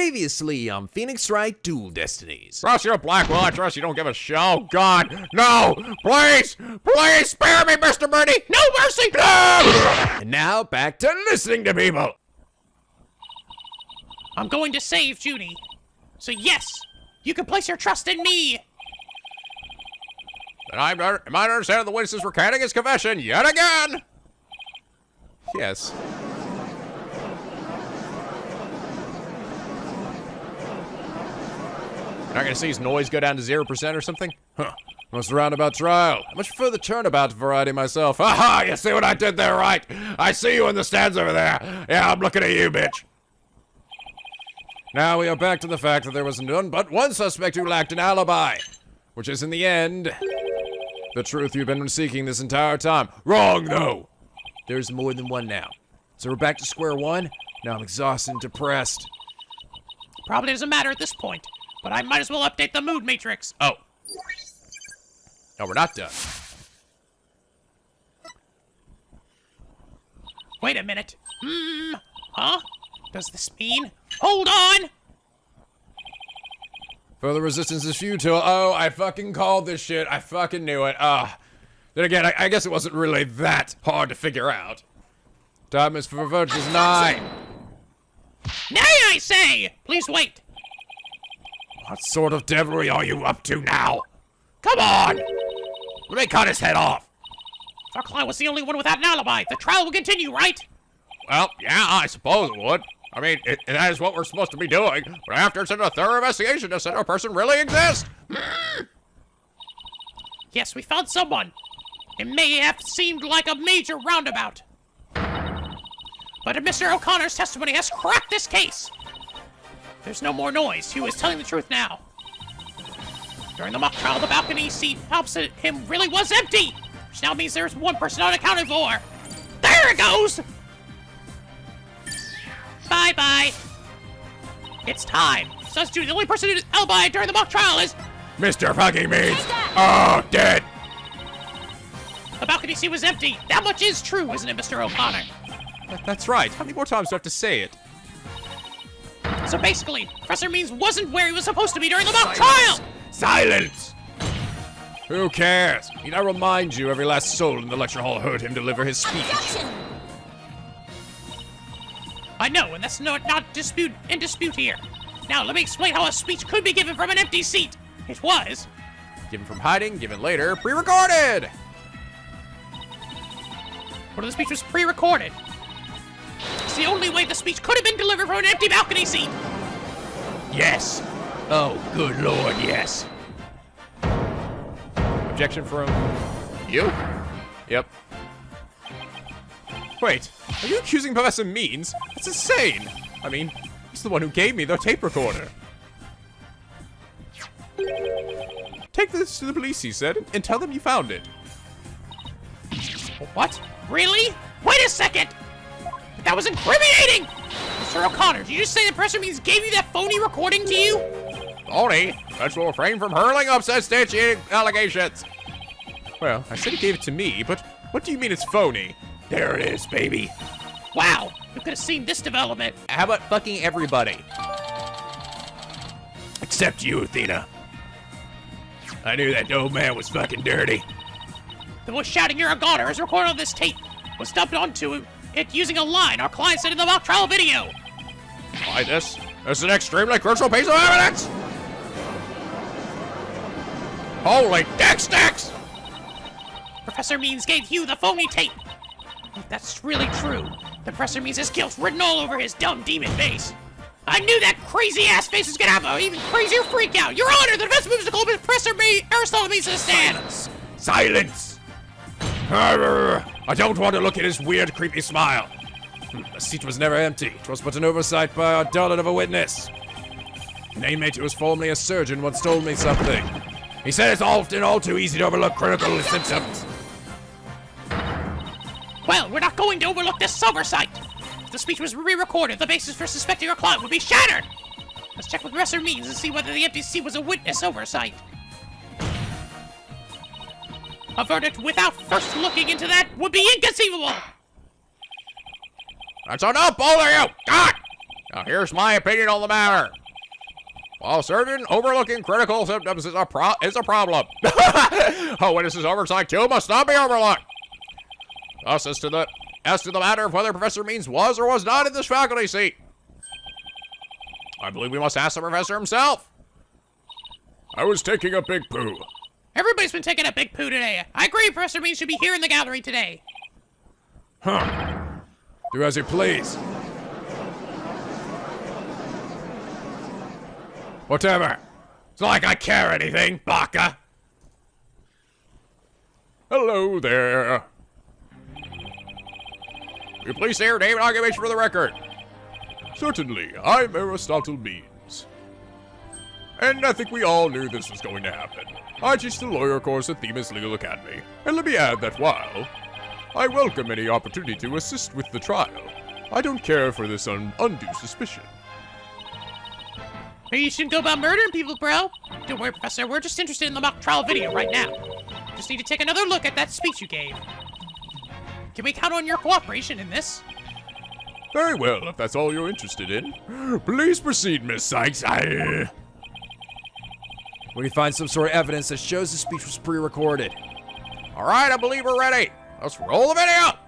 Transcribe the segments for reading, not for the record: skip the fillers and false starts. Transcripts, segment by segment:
Previously on Phoenix Wright Dual Destinies. Trust your black will, I trust you don't give a shit. Oh, God. No! Please! Please spare me, Mr. Birdie! No mercy! No! And now, back to listening to people. I'm going to save Junie. So yes, you can place your trust in me. And am I to understand the witness is recanting his confession yet again? Yes. Not gonna see his noise go down to 0% or something? Huh. Most roundabout trial. I much prefer the turnabout variety myself. Aha! You see what I did there, right? I see you in the stands over there. Yeah, I'm looking at you, bitch. Now we are back to the fact that there was none but one suspect who lacked an alibi. Which is, in the end, the truth you've been seeking this entire time. Wrong, though. There's more than one now. So we're back to square one? Now I'm exhausted and depressed. Probably doesn't matter at this point, but I might as well update the mood matrix. Oh. No, we're not done. Wait a minute. Huh? Does this mean? Hold on! Further resistance is futile. Oh, I fucking called this shit. I fucking knew it. Then again, I guess it wasn't really that hard to figure out. Time is for virtues 9. Nay, I say! Please wait. What sort of devilry are you up to now? Come on! Let me cut his head off. If our client was the only one without an alibi, the trial will continue, right? Well, yeah, I suppose it would. I mean, that is what we're supposed to be doing. But after it's a thorough investigation to see if a person really exists. Yes, we found someone. It may have seemed like a major roundabout. But Mr. O'Connor's testimony has cracked this case. There's no more noise. He was telling the truth now. During the mock trial, the balcony seat opposite him really was empty, which now means there's one person unaccounted for. There it goes! Bye-bye. It's time. Substitute the only person who's alibi during the mock trial is... Mr. Fucking Means. Oh, dead. The balcony seat was empty. That much is true, isn't it, Mr. O'Connor? That's right. How many more times do I have to say it? So basically, Professor Means wasn't where he was supposed to be during the mock trial! Silence! Who cares? Need I remind you, every last soul in the lecture hall heard him deliver his speech. I know, and that's not in dispute here. Now, let me explain how a speech could be given from an empty seat. It was... Given from hiding, given later, pre-recorded! What if the speech was pre-recorded? It's the only way the speech could have been delivered from an empty balcony seat. Yes. Oh, good lord, yes. Objection from... you? Yep. Wait, are you accusing Professor Means? That's insane! I mean, he's the one who gave me the tape recorder. Take this to the police, he said, and tell them you found it. What? Really? Wait a second! That was incriminating! Mr. O'Connor, did you just say that Professor Means gave you that phony recording to you? Phony? That will refrain from hurling up substantiated allegations. Well, I said he gave it to me, but what do you mean it's phony? There it is, baby. Wow, you could have seen this development. How about fucking everybody? Except you, Athena. I knew that old man was fucking dirty. The voice shouting you're a goner is recorded on this tape. Was dubbed onto it using a line our client said in the mock trial video. Why this? This is an extremely crucial piece of evidence! Holy dick sticks! Professor Means gave you the phony tape. If that's really true, the Professor Means has guilt written all over his dumb demon face. I knew that crazy-ass face was gonna have an even crazier freak out. Your Honor, the defense moves to call Professor Aristotle Means to the stand. Silence! I don't want to look at his weird, creepy smile. The seat was never empty. It was but an oversight by our dullet of a witness. An inmate who was formerly a surgeon once told me something. He said it's often all too easy to overlook critical symptoms. Well, we're not going to overlook this oversight. If the speech was re-recorded, the basis for suspecting our client would be shattered. Let's check with Professor Means and see whether the empty seat was a witness oversight. A verdict without first looking into that would be inconceivable! That's enough, both of you! God! Now, here's my opinion on the matter. While certain overlooking critical symptoms is a problem, a witness's oversight too must not be overlooked. Thus, as to the matter of whether Professor Means was or was not in this faculty seat, I believe we must ask the professor himself. I was taking a big poo. Everybody's been taking a big poo today. I agree Professor Means should be here in the gallery today. Huh. Do as you please. Whatever. It's not like I care anything, baka. Hello there. Will you please say your name and occupation for the record? Certainly, I'm Aristotle Means. And I think we all knew this was going to happen. I teach the lawyer course at Themis Legal Academy, and let me add that while I welcome any opportunity to assist with the trial, I don't care for this undue suspicion. Maybe you shouldn't go about murdering people, bro. Don't worry, Professor. We're just interested in the mock trial video right now. Just need to take another look at that speech you gave. Can we count on your cooperation in this? Very well, if that's all you're interested in. Please proceed, Miss Sykes. We find some sort of evidence that shows the speech was pre-recorded. All right, I believe we're ready. Let's roll the video.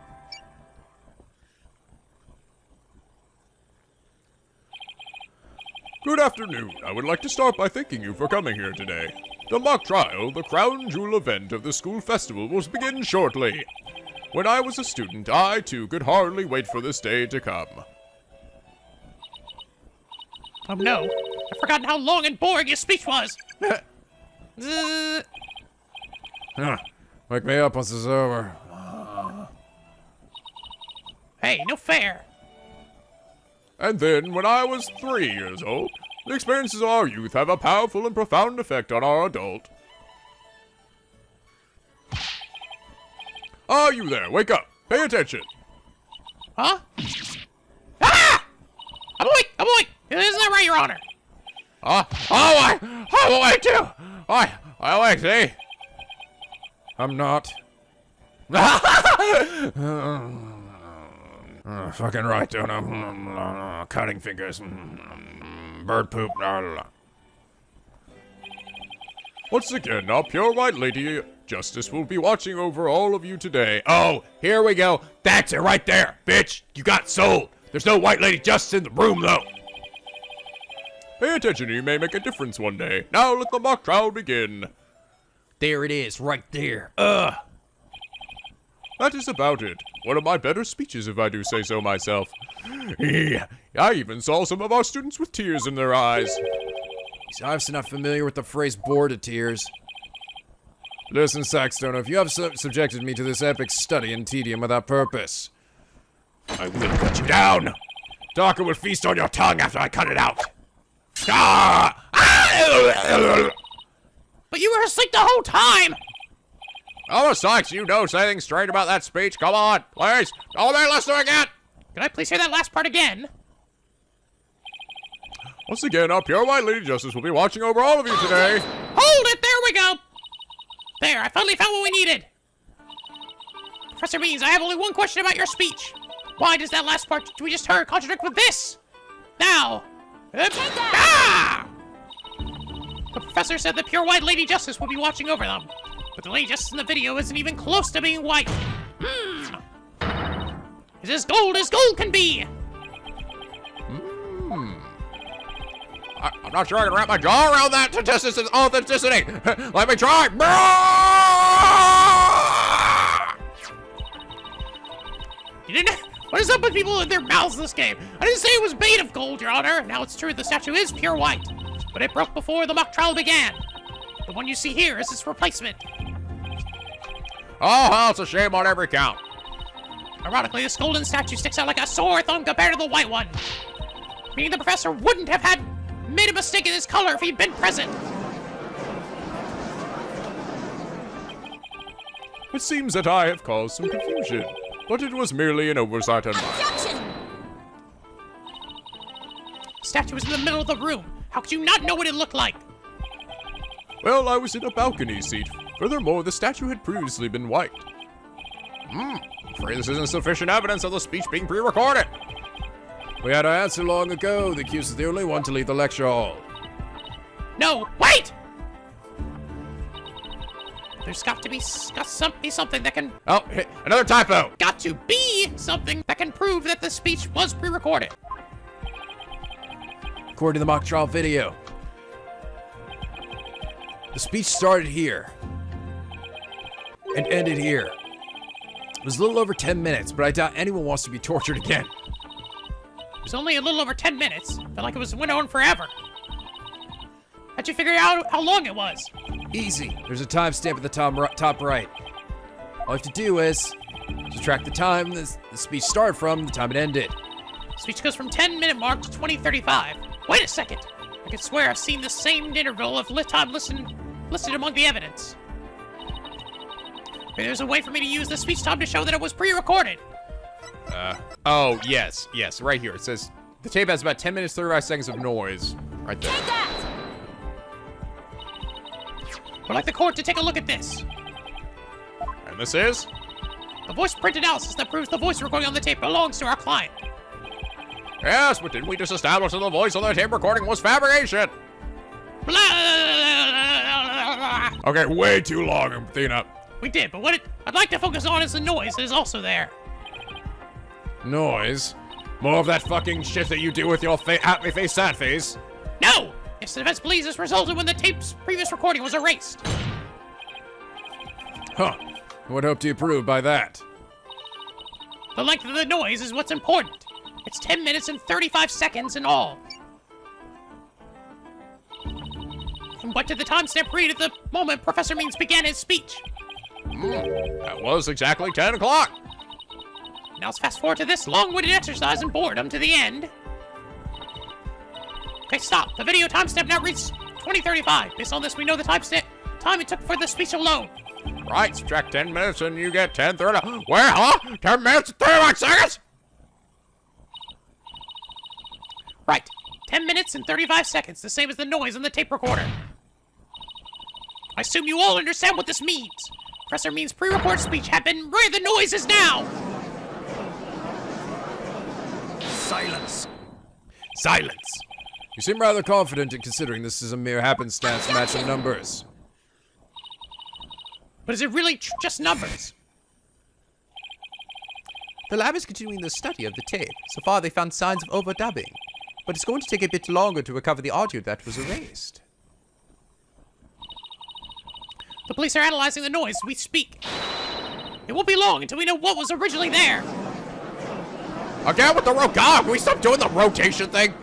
Good afternoon. I would like to start by thanking you for coming here today. The mock trial, the crown jewel event of the school festival, will begin shortly. When I was a student, I too could hardly wait for this day to come. Oh no, I've forgotten how long and boring your speech was. Wake me up once it's over. Hey, no fair. And then, when I was 3 years old, the experiences of our youth have a powerful and profound effect on our adult. Are you there? Wake up. Pay attention. Huh? Ah! I'm awake! I'm awake! Isn't that right, Your Honor? I'm awake too. I'm awake, see? I'm not. Fucking right, don't know. Cutting fingers. Bird poop. Once again, our pure white lady Justice will be watching over all of you today. Oh, here we go. That's it right there, bitch. You got sold. There's no white lady justice in the room, though. Pay attention, you may make a difference one day. Now let the mock trial begin. There it is, right there. That is about it. One of my better speeches, if I do say so myself. I even saw some of our students with tears in their eyes. He's obviously not familiar with the phrase bored to tears. Listen, Saxstone, if you have subjected me to this epic study and tedium without purpose, I will cut you down. Darker will feast on your tongue after I cut it out. But you were asleep the whole time! Oh, Sykes, you know anything straight about that speech? Come on, please. Oh, man, let's do it again. Can I please hear that last part again? Once again, our pure white lady justice will be watching over all of you today. Hold it! There we go! There, I finally found what we needed! Professor Means, I have only one question about your speech. Why does that last part we just heard contradict with this? Now! Ah! The professor said the pure white lady justice would be watching over them. But the lady justice in the video isn't even close to being white. Is as gold can be! I'm not sure I can wrap my jaw around that authenticity. Let me try. You didn't. What is up with people in their mouths in this game? I didn't say it was made of gold, Your Honor. Now it's true the statue is pure white, but it broke before the mock trial began. The one you see here is its replacement. Oh, well, it's a shame on every count. Ironically, this golden statue sticks out like a sore thumb compared to the white one. Meaning the professor wouldn't have made a mistake in his color if he'd been present. It seems that I have caused some confusion, but it was merely an oversight on mine. The statue was in the middle of the room. How could you not know what it looked like? Well, I was in a balcony seat. Furthermore, the statue had previously been white. I'm afraid this isn't sufficient evidence of the speech being pre-recorded. We had our answer long ago. The accused is the only one to leave the lecture hall. No, wait! There's got to be something that can... Oh, hey, another typo. Got to be something that can prove that the speech was pre-recorded. According to the mock trial video, the speech started here and ended here. It was a little over 10 minutes, but I doubt anyone wants to be tortured again. It was only a little over 10 minutes. Felt like it went on forever. How'd you figure out how long it was? Easy. There's a timestamp at the top right. All you have to do is subtract the time the speech started from, the time it ended. Speech goes from 10-minute mark to 20:35. Wait a second. I can swear I've seen the same interval of time listed among the evidence. Maybe there's a way for me to use the speech time to show that it was pre-recorded. Oh, yes, right here. It says the tape has about 10 minutes, 35 seconds of noise. Right there. I'd like the court to take a look at this. And this is? The voice print analysis that proves the voice recording on the tape belongs to our client. Yes, but didn't we just establish that the voice on the tape recording was fabrication? Blah. Okay, way too long, Athena. We did, but what I'd like to focus on is the noise that is also there. Noise? More of that fucking shit that you do with your happy face, sad face. No! Yes, the defense believes this resulted when the tape's previous recording was erased. Huh. What hope do you prove by that? The length of the noise is what's important. It's 10 minutes and 35 seconds in all. From what did the timestamp read at the moment Professor Means began his speech? That was exactly 10 o'clock. Now let's fast forward to this long-winded exercise in boredom to the end. Okay, stop. The video timestamp now reads 20:35. Based on this, we know the time it took for the speech alone. Right, subtract 10 minutes and you get 10:30. Where, huh? 10 minutes and 31 seconds? Right. 10 minutes and 35 seconds, the same as the noise on the tape recorder. I assume you all understand what this means. Professor Means' pre-recorded speech happened where the noise is now. Silence. You seem rather confident in considering this is a mere happenstance matching numbers. But is it really just numbers? The lab is continuing the study of the tape. So far, they found signs of overdubbing. But it's going to take a bit longer to recover the audio that was erased. The police are analyzing the noise as we speak. It won't be long until we know what was originally there. Again with the God, can we stop doing the rotation thing?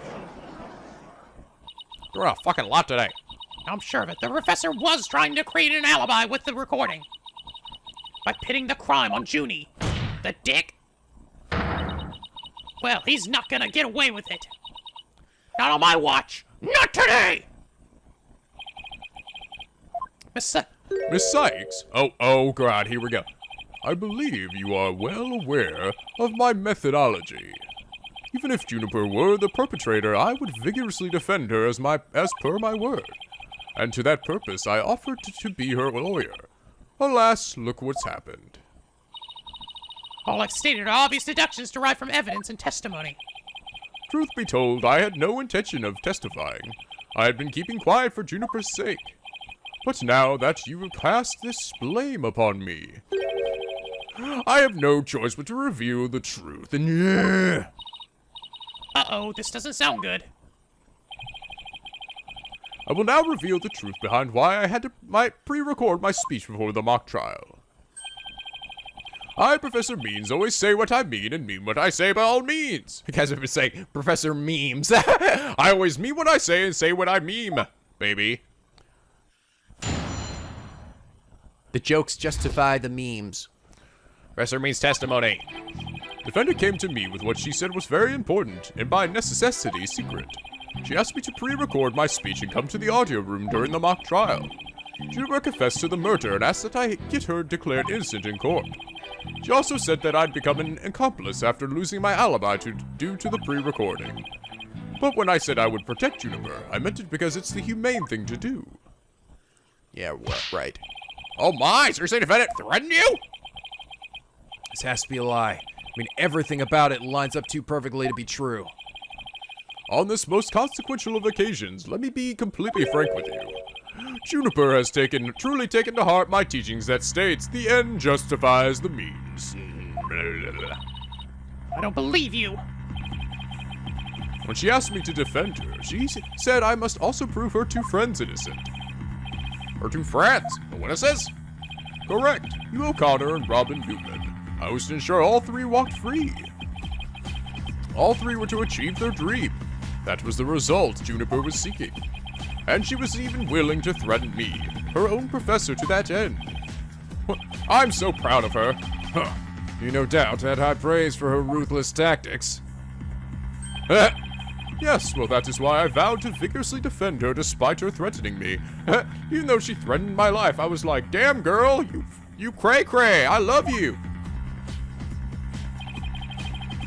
Doing a fucking lot today. I'm sure of it. The professor was trying to create an alibi with the recording. By pitting the crime on Junie. The dick. Well, he's not gonna get away with it. Not on my watch. Not today! Miss Sykes? Oh God, here we go. I believe you are well aware of my methodology. Even if Juniper were the perpetrator, I would vigorously defend her as per my word. And to that purpose, I offered to be her lawyer. Alas, look what's happened. All I've stated are obvious deductions derived from evidence and testimony. Truth be told, I had no intention of testifying. I had been keeping quiet for Juniper's sake. But now that you have cast this blame upon me, I have no choice but to reveal the truth, and yeah. Uh-oh, this doesn't sound good. I will now reveal the truth behind why I had to pre-record my speech before the mock trial. I, Professor Means, always say what I mean and mean what I say by all means. You guys have been saying, Professor Memes. I always mean what I say and say what I meme, baby. The jokes justify the memes. Professor Means' testimony. Defendant came to me with what she said was very important, and by necessity secret. She asked me to pre-record my speech and come to the audio room during the mock trial. Juniper confessed to the murder and asked that I get her declared innocent in court. She also said that I'd become an accomplice after losing my alibi due to the pre-recording. But when I said I would protect Juniper, I meant it because it's the humane thing to do. Yeah, what? Right. Oh my, so you're saying defendant threatened you? This has to be a lie. I mean, everything about it lines up too perfectly to be true. On this most consequential of occasions, let me be completely frank with you. Juniper has truly taken to heart my teachings that states the end justifies the means. I don't believe you. When she asked me to defend her, she said I must also prove her two friends innocent. Her two friends, the witnesses? Correct. You, O'Connor, and Robin Newman. I was to ensure all three walked free. All three were to achieve their dream. That was the result Juniper was seeking. And she was even willing to threaten me, her own professor, to that end. I'm so proud of her. Huh. You no doubt had high praise for her ruthless tactics. Yes, well, that is why I vowed to vigorously defend her despite her threatening me. Even though she threatened my life, I was like, damn girl, you cray-cray, I love you.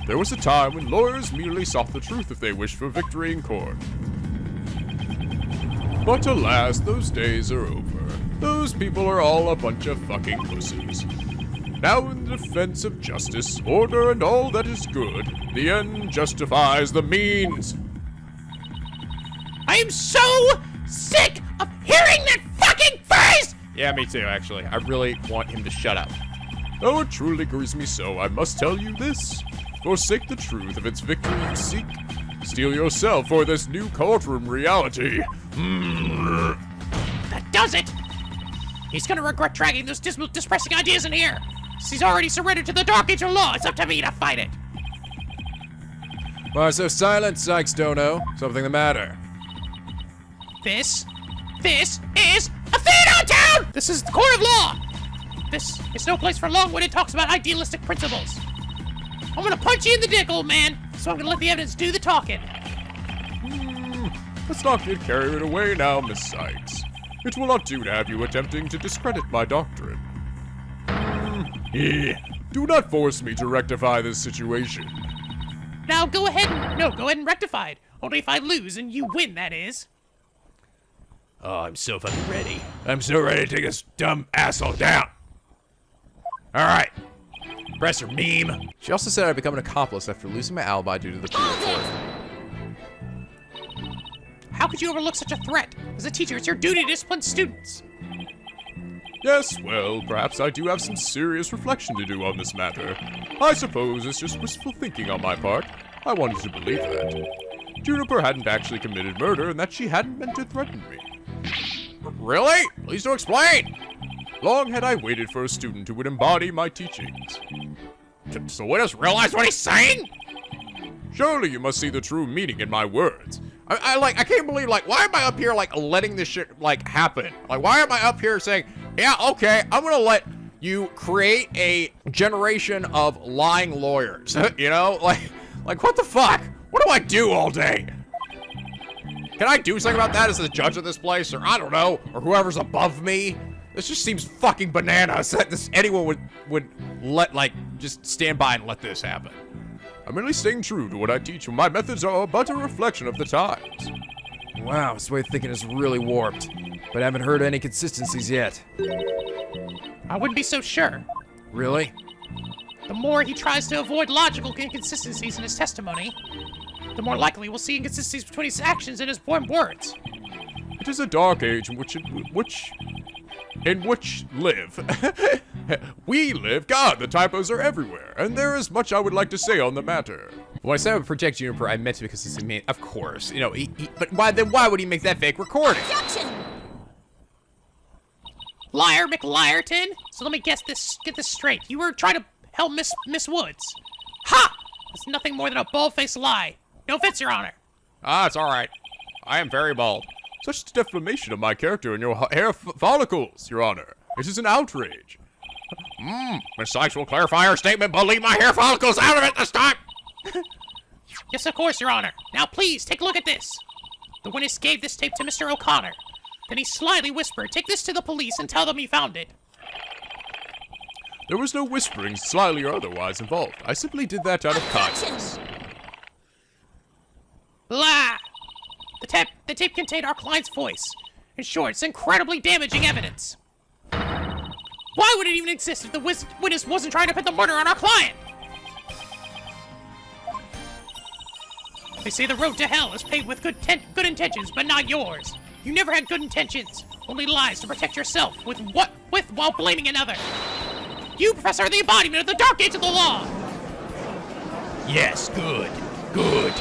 There was a time when lawyers merely sought the truth if they wished for victory in court. But alas, those days are over. Those people are all a bunch of fucking pussies. Now in the defense of justice, order, and all that is good, the end justifies the means. I am so sick of hearing that fucking phrase! Yeah, me too, actually. I really want him to shut up. Though it truly grieves me so, I must tell you this. Forsake the truth of its victory you seek. Steel yourself for this new courtroom reality. That does it! He's gonna regret dragging those depressing ideas in here. He's already surrendered to the Dark Age of law. It's up to me to fight it. Why so silent, Sykes Dono? Something the matter? This is a theater town! This is the court of law! This is no place for long-winded talks about idealistic principles. I'm gonna punch you in the dick, old man, so I'm gonna let the evidence do the talking. Let's not get carried away now, Miss Sykes. It will not do to have you attempting to discredit my doctrine. Do not force me to rectify this situation. Now go ahead and rectify it. Only if I lose and you win, that is. Oh, I'm so fucking ready. I'm so ready to take this dumb asshole down. Alright. Presser meme. She also said I'd become an accomplice after losing my alibi due to the court. How could you overlook such a threat? As a teacher, it's your duty to discipline students. Yes, well, perhaps I do have some serious reflection to do on this matter. I suppose it's just wistful thinking on my part. I wanted to believe that Juniper hadn't actually committed murder and that she hadn't meant to threaten me. Really? Please do explain. Long had I waited for a student who would embody my teachings. So we just realize what he's saying? Surely you must see the true meaning in my words. I can't believe, why am I up here, letting this shit, happen? Why am I up here saying, yeah, okay, I'm gonna let you create a generation of lying lawyers, you know? What the fuck? What do I do all day? Can I do something about that as the judge of this place? Or I don't know, or whoever's above me? This just seems fucking bananas that anyone would let, just stand by and let this happen. I'm merely staying true to what I teach, and my methods are but a reflection of the times. Wow, this way of thinking is really warped. But I haven't heard any consistencies yet. I wouldn't be so sure. Really? The more he tries to avoid logical inconsistencies in his testimony, the more likely we'll see inconsistencies between his actions and his words. It is a dark age in which live. We live. God, the typos are everywhere, and there is much I would like to say on the matter. When I said I would project Juniper, I meant it because he's a man. Of course, you know. But why would he make that fake recording? Liar McLiarton. So let me get this straight. You were trying to help Miss Woods. Ha! That's nothing more than a bald-faced lie. No offense, Your Honor. It's all right. I am very bald. Such defamation of my character and your hair follicles, Your Honor. It is an outrage. Miss Sykes will clarify her statement, but leave my hair follicles out of it this time. Yes, of course, Your Honor. Now, please, take a look at this. The witness gave this tape to Mr. O'Connor. Then he slyly whispered, "Take this to the police and tell them you found it." There was no whispering, slyly or otherwise, involved. I simply did that out of kindness. Blah! The tape contained our client's voice. In short, it's incredibly damaging evidence. Why would it even exist if the witness wasn't trying to put the murder on our client? They say the road to hell is paved with good intentions, but not yours. You never had good intentions. Only lies to protect yourself while blaming another. You, Professor, are the embodiment of the dark age of the law. Yes, good. Good.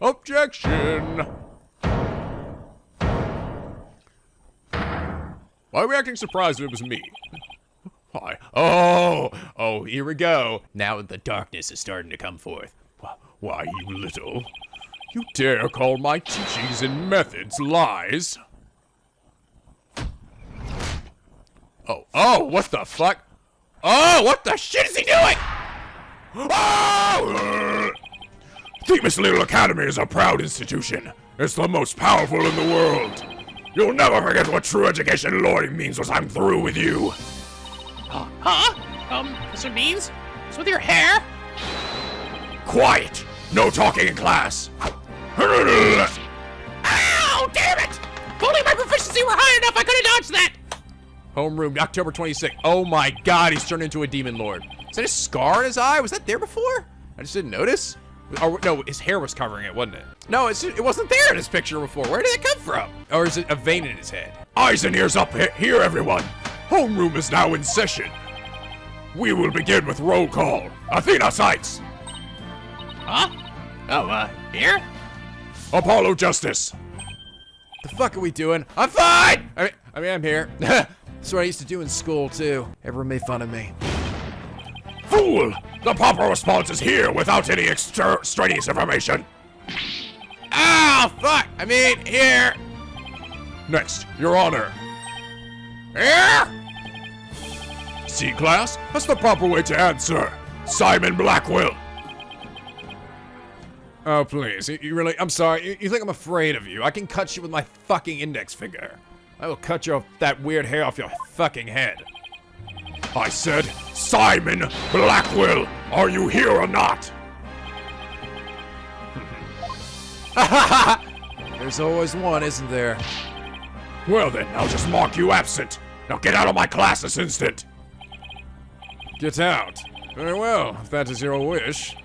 Objection! Why are we acting surprised if it was me? Why? Oh, here we go. Now the darkness is starting to come forth. Why, you little... You dare call my teachings and methods lies? Oh, what the fuck? Oh, what the shit is he doing? Oh! Themis Little Academy is a proud institution. It's the most powerful in the world. You'll never forget what true education learning means once I'm through with you. Mr. Beans? What's with your hair? Quiet! No talking in class! Ow, damn it! If only my proficiency were high enough, I could have dodged that! Homeroom, October 26th. Oh my god, he's turned into a demon lord. Is that a scar in his eye? Was that there before? I just didn't notice. Or, no, his hair was covering it, wasn't it? No, it wasn't there in his picture before. Where did it come from? Or is it a vein in his head? Eyes and ears up here, everyone! Homeroom is now in session. We will begin with roll call. Athena Sights! Huh? Oh, here? Apollo Justice! The fuck are we doing? I'm fine! I mean, I'm here. That's what I used to do in school, too. Everyone made fun of me. Fool! The proper response is here without any extraneous information. Ow, fuck! I mean, here. Next, Your Honor. Here? C class? That's the proper way to answer. Simon Blackwell. Oh, please. You really... I'm sorry. You think I'm afraid of you. I can cut you with my fucking index finger. I will cut that weird hair off your fucking head. I said, Simon Blackwell, are you here or not? There's always one, isn't there? Well then, I'll just mark you absent. Now get out of my class this instant. Get out. Very well, if that is your wish.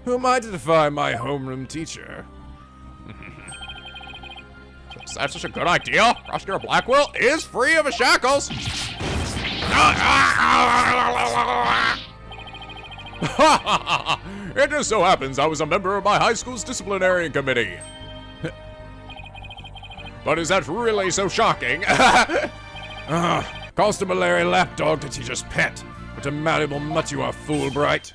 Who am I to defy my homeroom teacher? Is that such a good idea? Prosecutor Blackwell is free of his shackles. It just so happens I was a member of my high school's disciplinary committee. But is that really so shocking? Constabulary lapdog to teacher's pet. What a malleable mutt you are, fool bright.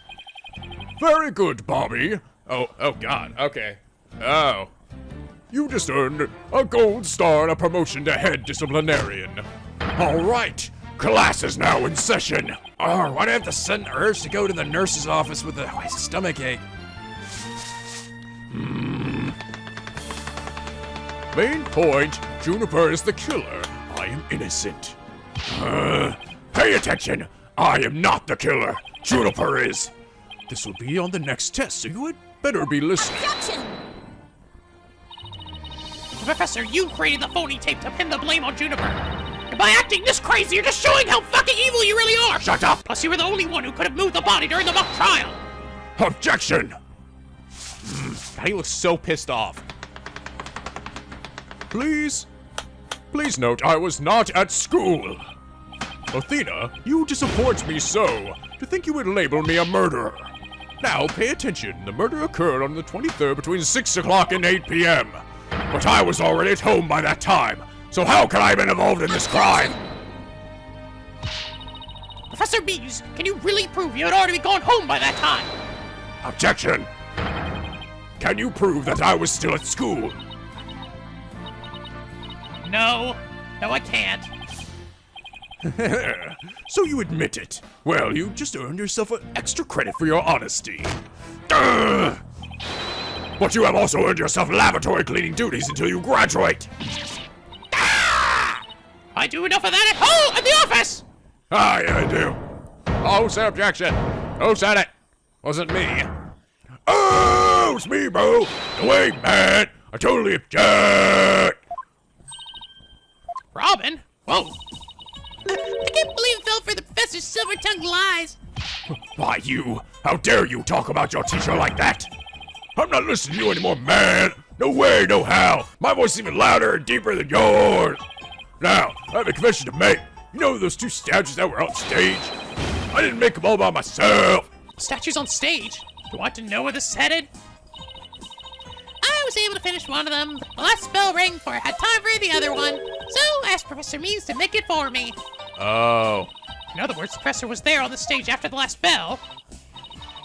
Very good, Bobby. Oh God, okay. Oh. You just earned a gold star and a promotion to head disciplinarian. All right, class is now in session. Oh, why do I have the sudden urge to go to the nurse's office with a stomach ache? Main point, Juniper is the killer. I am innocent. Pay attention. I am not the killer. Juniper is. This will be on the next test, so you had better be listening. Objection! Professor, you created the phony tape to pin the blame on Juniper. And by acting this crazy, you're just showing how fucking evil you really are! Shut up! Plus, you were the only one who could have moved the body during the mock trial! Objection! God, he looks so pissed off. Please note I was not at school. Athena, you disappoint me so. To think you would label me a murderer. Now, pay attention. The murder occurred on the 23rd between 6 o'clock and 8 p.m. But I was already at home by that time. So how could I have been involved in this crime? Professor Bees, can you really prove you had already gone home by that time? Objection! Can you prove that I was still at school? No, I can't. So you admit it. Well, you just earned yourself an extra credit for your honesty. But you have also earned yourself lavatory cleaning duties until you graduate. I do enough of that at home at the office! Ah, yeah, I do. Oh, said objection. Who said it? Wasn't me. Oh, it's me, bro. Wait, man. I totally object. Robin? Whoa. I can't believe it fell for the professor's silver-tongued lies. Why, you? How dare you talk about your teacher like that? I'm not listening to you anymore, man. No way, no how. My voice is even louder and deeper than yours. Now, I have a confession to make. You know those 2 statues that were on stage? I didn't make them all by myself. Statues on stage? Do you want to know where this is headed? I was able to finish one of them. The last bell rang before I had time for the other one. So I asked Professor Means to make it for me. Oh. In other words, the professor was there on the stage after the last bell.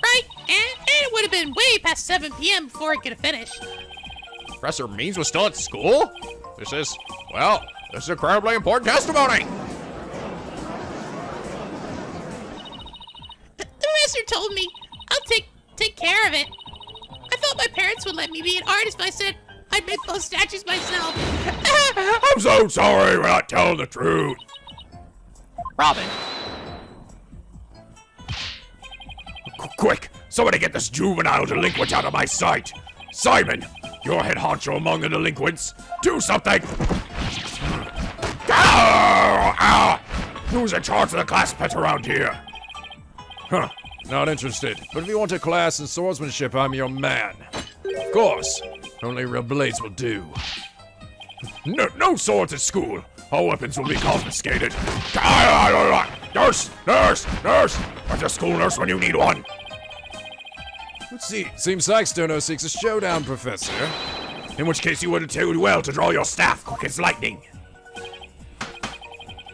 Right? And it would have been way past 7 p.m. before it could have finished. Professor Means was still at school? This is incredibly important testimony. The professor told me I'll take care of it. I thought my parents would let me be an artist, but I said I'd make those statues myself. I'm so sorry, we're not telling the truth. Robin, Quick, somebody get this juvenile delinquent out of my sight. Simon, you're head honcho among the delinquents. Do something. Who's in charge of the class pet around here? Huh, not interested. But if you want a class in swordsmanship, I'm your man. Of course, only real blades will do. No swords at school. All weapons will be confiscated. Nurse! Where's the school nurse when you need one? Let's see. Seems Saxtono seeks a showdown, Professor. In which case you wouldn't do well to draw your staff quick as lightning.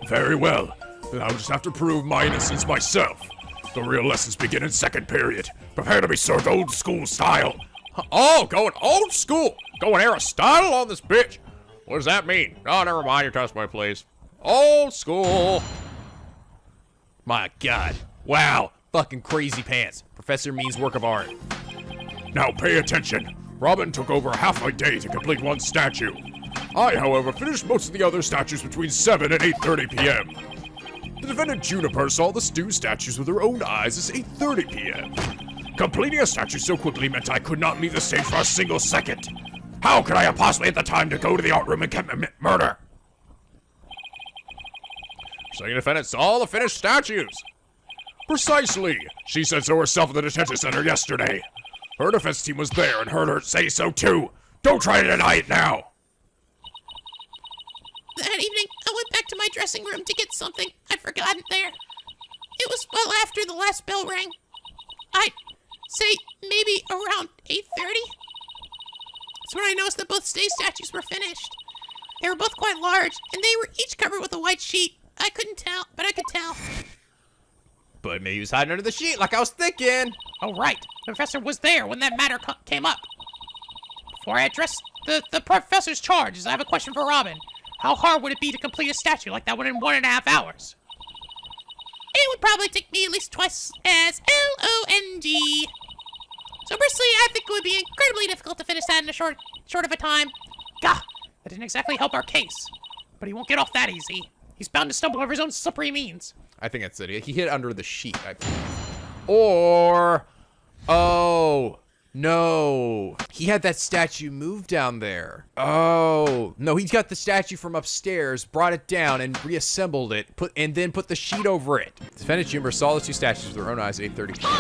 Very well. Then I'll just have to prove my innocence myself. The real lessons begin in 2nd period. Prepare to be served old school style. Oh, going old school. Going Aristotle on this bitch. What does that mean? Oh, never mind your testimony, please. Old school. My God. Wow. Fucking crazy pants. Professor Means' work of art. Now pay attention. Robin took over half a day to complete one statue. I, however, finished most of the other statues between 7 and 8:30 p.m. The defendant Juniper saw the Stew statues with her own eyes as 8:30 p.m. Completing a statue so quickly meant I could not leave the stage for a single second. How could I have possibly had the time to go to the art room and commit murder? So your defendant saw the finished statues. Precisely. She said so herself at the detention center yesterday. Her defense team was there and heard her say so too. Don't try to deny it now. that evening I went back to my dressing room to get something I'd forgotten there. It was well after the last bell rang. I'd say maybe around 8:30. That's when I noticed that both stage statues were finished. They were both quite large, and they were each covered with a white sheet. I couldn't tell, but I could tell. But maybe he was hiding under the sheet like I was thinking. Oh, right. The professor was there when that matter came up. Before I address the professor's charges, I have a question for Robin. How hard would it be to complete a statue like that one in 1.5 hours? It would probably take me at least twice as long. So personally, I think it would be incredibly difficult to finish that in a short of a time. Gah, that didn't exactly help our case. But he won't get off that easy. He's bound to stumble over his own slippery means. I think that's it. He hid under the sheet. Or, oh, no. He had that statue moved down there. Oh, no, he got the statue from upstairs, brought it down, and reassembled it, and then put the sheet over it. Defendant Juniper saw the two statues with their own eyes at 8:30 p.m.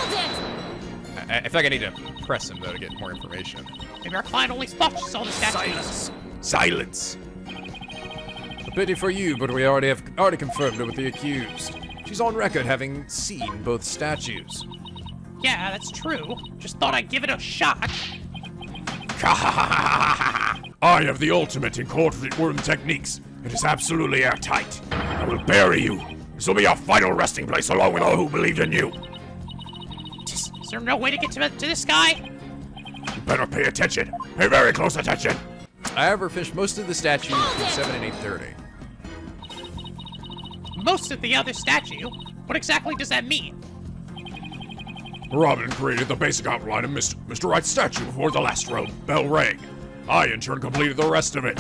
I feel like I need to press him, though, to get more information. Maybe our client only thought she saw the statues. Silence. A pity for you, but we already confirmed it with the accused. She's on record having seen both statues. Yeah, that's true. Just thought I'd give it a shot. I have the ultimate in courtroom techniques. It is absolutely airtight. I will bury you. This will be your final resting place along with all who believed in you. Is there no way to get to this guy? You better pay attention. Pay very close attention. I ever finished most of the statues between 7 and 8:30. Most of the other statue? What exactly does that mean? Robin created the basic outline of Mr. Wright's statue before the last bell rang. I, in turn, completed the rest of it.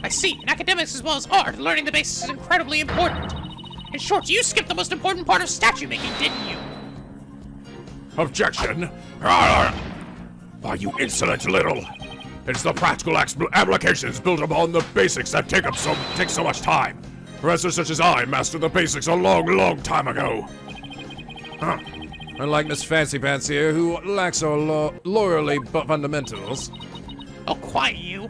I see. In academics as well as art, learning the basics is incredibly important. In short, you skipped the most important part of statue making, didn't you? Objection. Why, you insolent little. It's the practical applications built upon the basics that take so much time. Professors such as I mastered the basics a long, long time ago. Unlike Miss Fancy Pants here, who lacks our lawyerly fundamentals. Oh, quiet you.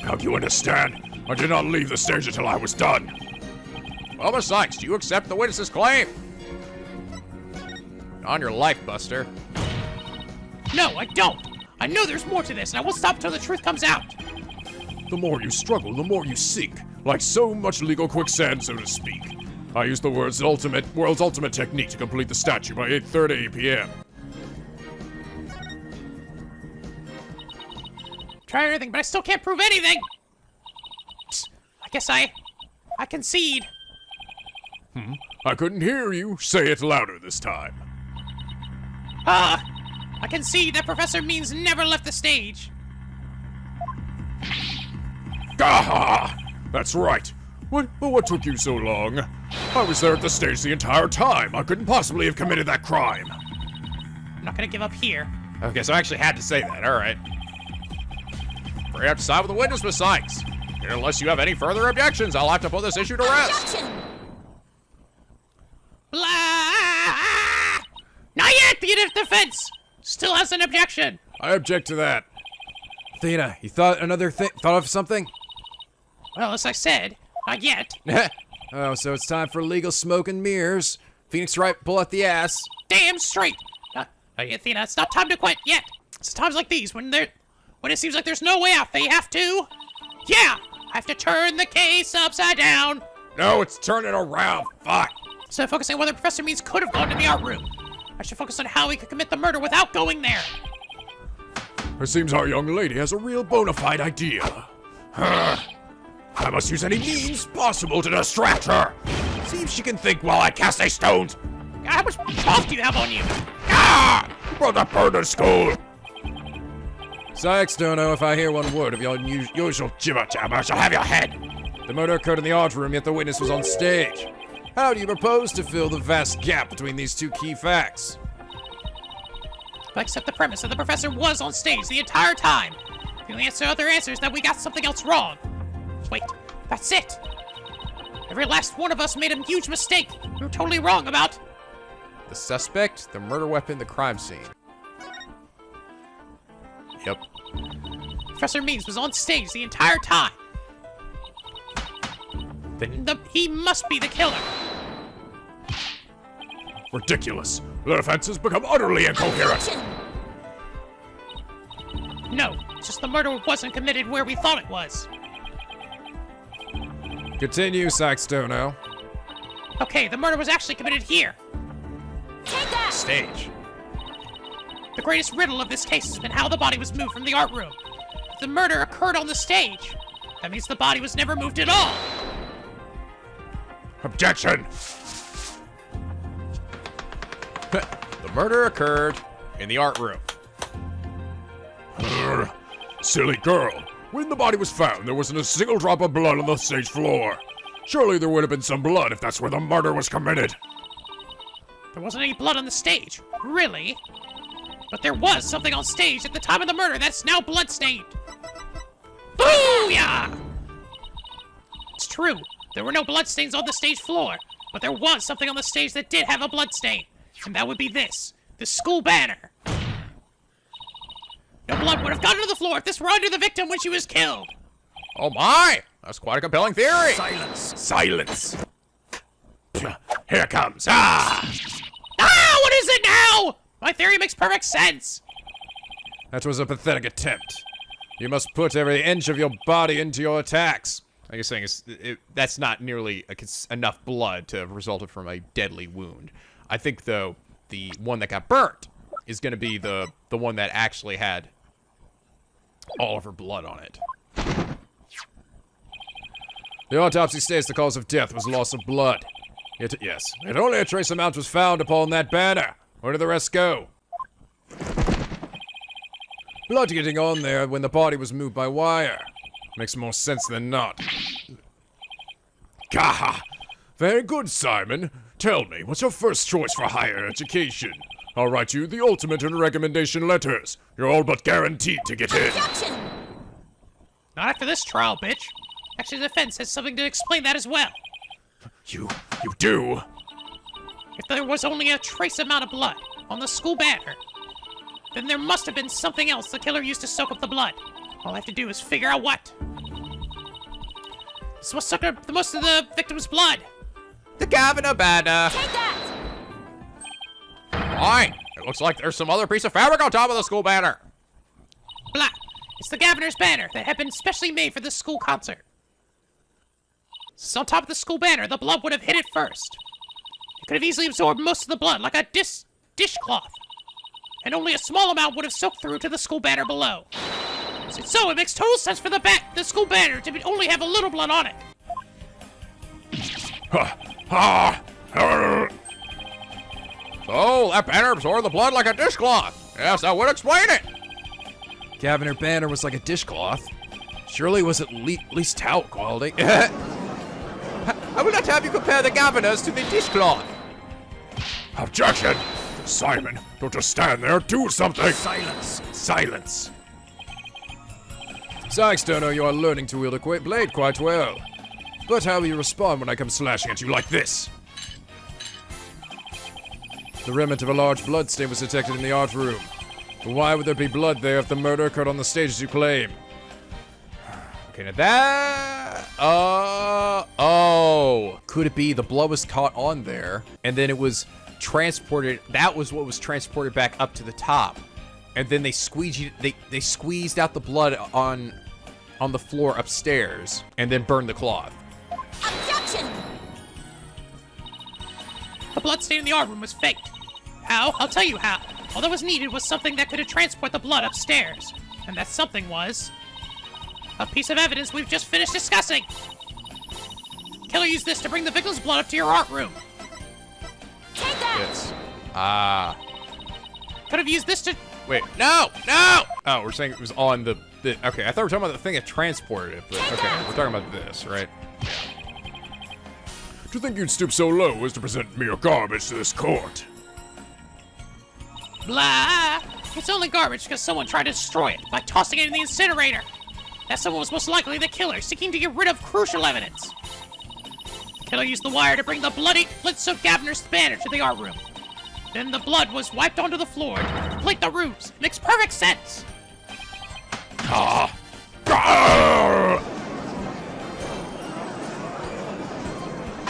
Now do you understand? I did not leave the stage until I was done. Well, Miss Sykes, do you accept the witness's claim? On your life, Buster. No, I don't. I know there's more to this, and I won't stop until the truth comes out. The more you struggle, the more you seek. Like so much legal quicksand, so to speak. I used the world's ultimate technique to complete the statue by 8:30 p.m. Try everything, but I still can't prove anything. I guess I concede. I couldn't hear you. Say it louder this time. I concede that Professor Means never left the stage. Aha! That's right. What took you so long? I was there at the stage the entire time. I couldn't possibly have committed that crime. I'm not gonna give up here. Okay, so I actually had to say that. All right. We're gonna have to side with the witness, Miss Sykes. And unless you have any further objections, I'll have to put this issue to rest. Blah! Not yet! The defense still has an objection. I object to that. Athena, you thought of something? Well, as I said, not yet. Oh, so it's time for legal smoke and mirrors. Phoenix Wright, pull out the ass. Damn straight. Athena, it's not time to quit yet. It's times like these when it seems like there's no way out. They have to. Yeah, I have to turn the case upside down. No, it's turning around. Fuck. Instead of focusing on whether Professor Means could have gone to the art room, I should focus on how he could commit the murder without going there. It seems our young lady has a real bona fide idea. I must use any means possible to distract her. See if she can think while I cast a stone. How much talk do you have on you? Ah! Brother Burner School. Sykes, don't know if I hear one word of your usual Jibber jabber, I shall have your head. The murder occurred in the art room, yet the witness was on stage. How do you propose to fill the vast gap between these two key facts? If I accept the premise that the professor was on stage the entire time, the only other answer is that we got something else wrong. Wait, that's it. Every last one of us made a huge mistake. We were totally wrong about The suspect, the murder weapon, the crime scene. Yep. Professor Means was on stage the entire time. Then he must be the killer. Ridiculous. The defense has become utterly incoherent. No, it's just the murder wasn't committed where we thought it was. Continue, Sykes, don't know. Okay, the murder was actually committed here. Take that! Stage. The greatest riddle of this case has been how the body was moved from the art room. If the murder occurred on the stage, that means the body was never moved at all. Objection. The murder occurred in the art room. Silly girl. When the body was found, there wasn't a single drop of blood on the stage floor. Surely there would have been some blood if that's where the murder was committed. There wasn't any blood on the stage, really. But there was something on stage at the time of the murder that's now bloodstained. Booyah! It's true, there were no bloodstains on the stage floor, but there was something on the stage that did have a bloodstain. And that would be this, the school banner. No blood would have gotten to the floor if this were under the victim when she was killed. Oh my! That's quite a compelling theory. Silence. Silence. Here comes. Ah! Ah, what is it now? My theory makes perfect sense. That was a pathetic attempt. You must put every inch of your body into your attacks. Like you're saying, that's not nearly enough blood to have resulted from a deadly wound. I think, though, the one that got burnt is going to be the one that actually had all of her blood on it. The autopsy states the cause of death was loss of blood. Yet only a trace amount was found upon that banner. Where did the rest go? Blood getting on there when the body was moved by wire. Makes more sense than not. Gah! Very good, Simon. Tell me, what's your first choice for higher education? I'll write you the ultimate in recommendation letters. You're all but guaranteed to get in. Objection! Not after this trial, bitch. Actually, the defense has something to explain that as well. You do? If there was only a trace amount of blood on the school banner, then there must have been something else the killer used to soak up the blood. All I have to do is figure out what. This was suck up the most of the victim's blood. The governor banner. Take that! Fine. It looks like there's some other piece of fabric on top of the school banner. Blah. It's the governor's banner that had been specially made for the school concert. So on top of the school banner, the blood would have hit it first. It could have easily absorbed most of the blood like a dishcloth. And only a small amount would have soaked through to the school banner below. So it makes total sense for the school banner to only have a little blood on it. So that banner absorbed the blood like a dishcloth. Yes, that would explain it. Governor Banner was like a dishcloth. Surely was at least towel quality. I will not have you compare the governors to the dishcloth. Objection! Simon, don't just stand there, do something! Silence. Silence! Sagstoner, you are learning to wield a blade quite well. But how will you respond when I come slashing at you like this? The remnant of a large blood stain was detected in the art room. But why would there be blood there if the murder occurred on the stage as you claim? Okay, now that... oh. Could it be the blood was caught on there, and then it was transported, that was what was transported back up to the top. And then they squeezed out the blood on the floor upstairs, and then burned the cloth. Objection! The blood stain in the art room was faked. How? I'll tell you how. All that was needed was something that could transport the blood upstairs. And that something was... a piece of evidence we've just finished discussing. Killer used this to bring the victim's blood up to your art room. Take that! It's... Could have used this to... Wait, no! Oh, we're saying it was on the... Okay, I thought we were talking about the thing that transported it, but okay, we're talking about this, right? To think you'd stoop so low as to present mere garbage to this court. Blah! It's only garbage because someone tried to destroy it by tossing it in the incinerator. That someone was most likely the killer, seeking to get rid of crucial evidence. The killer used the wire to bring the blood-soaked governor's banner to the art room. Then the blood was wiped onto the floor to complete the ruse. Makes perfect sense.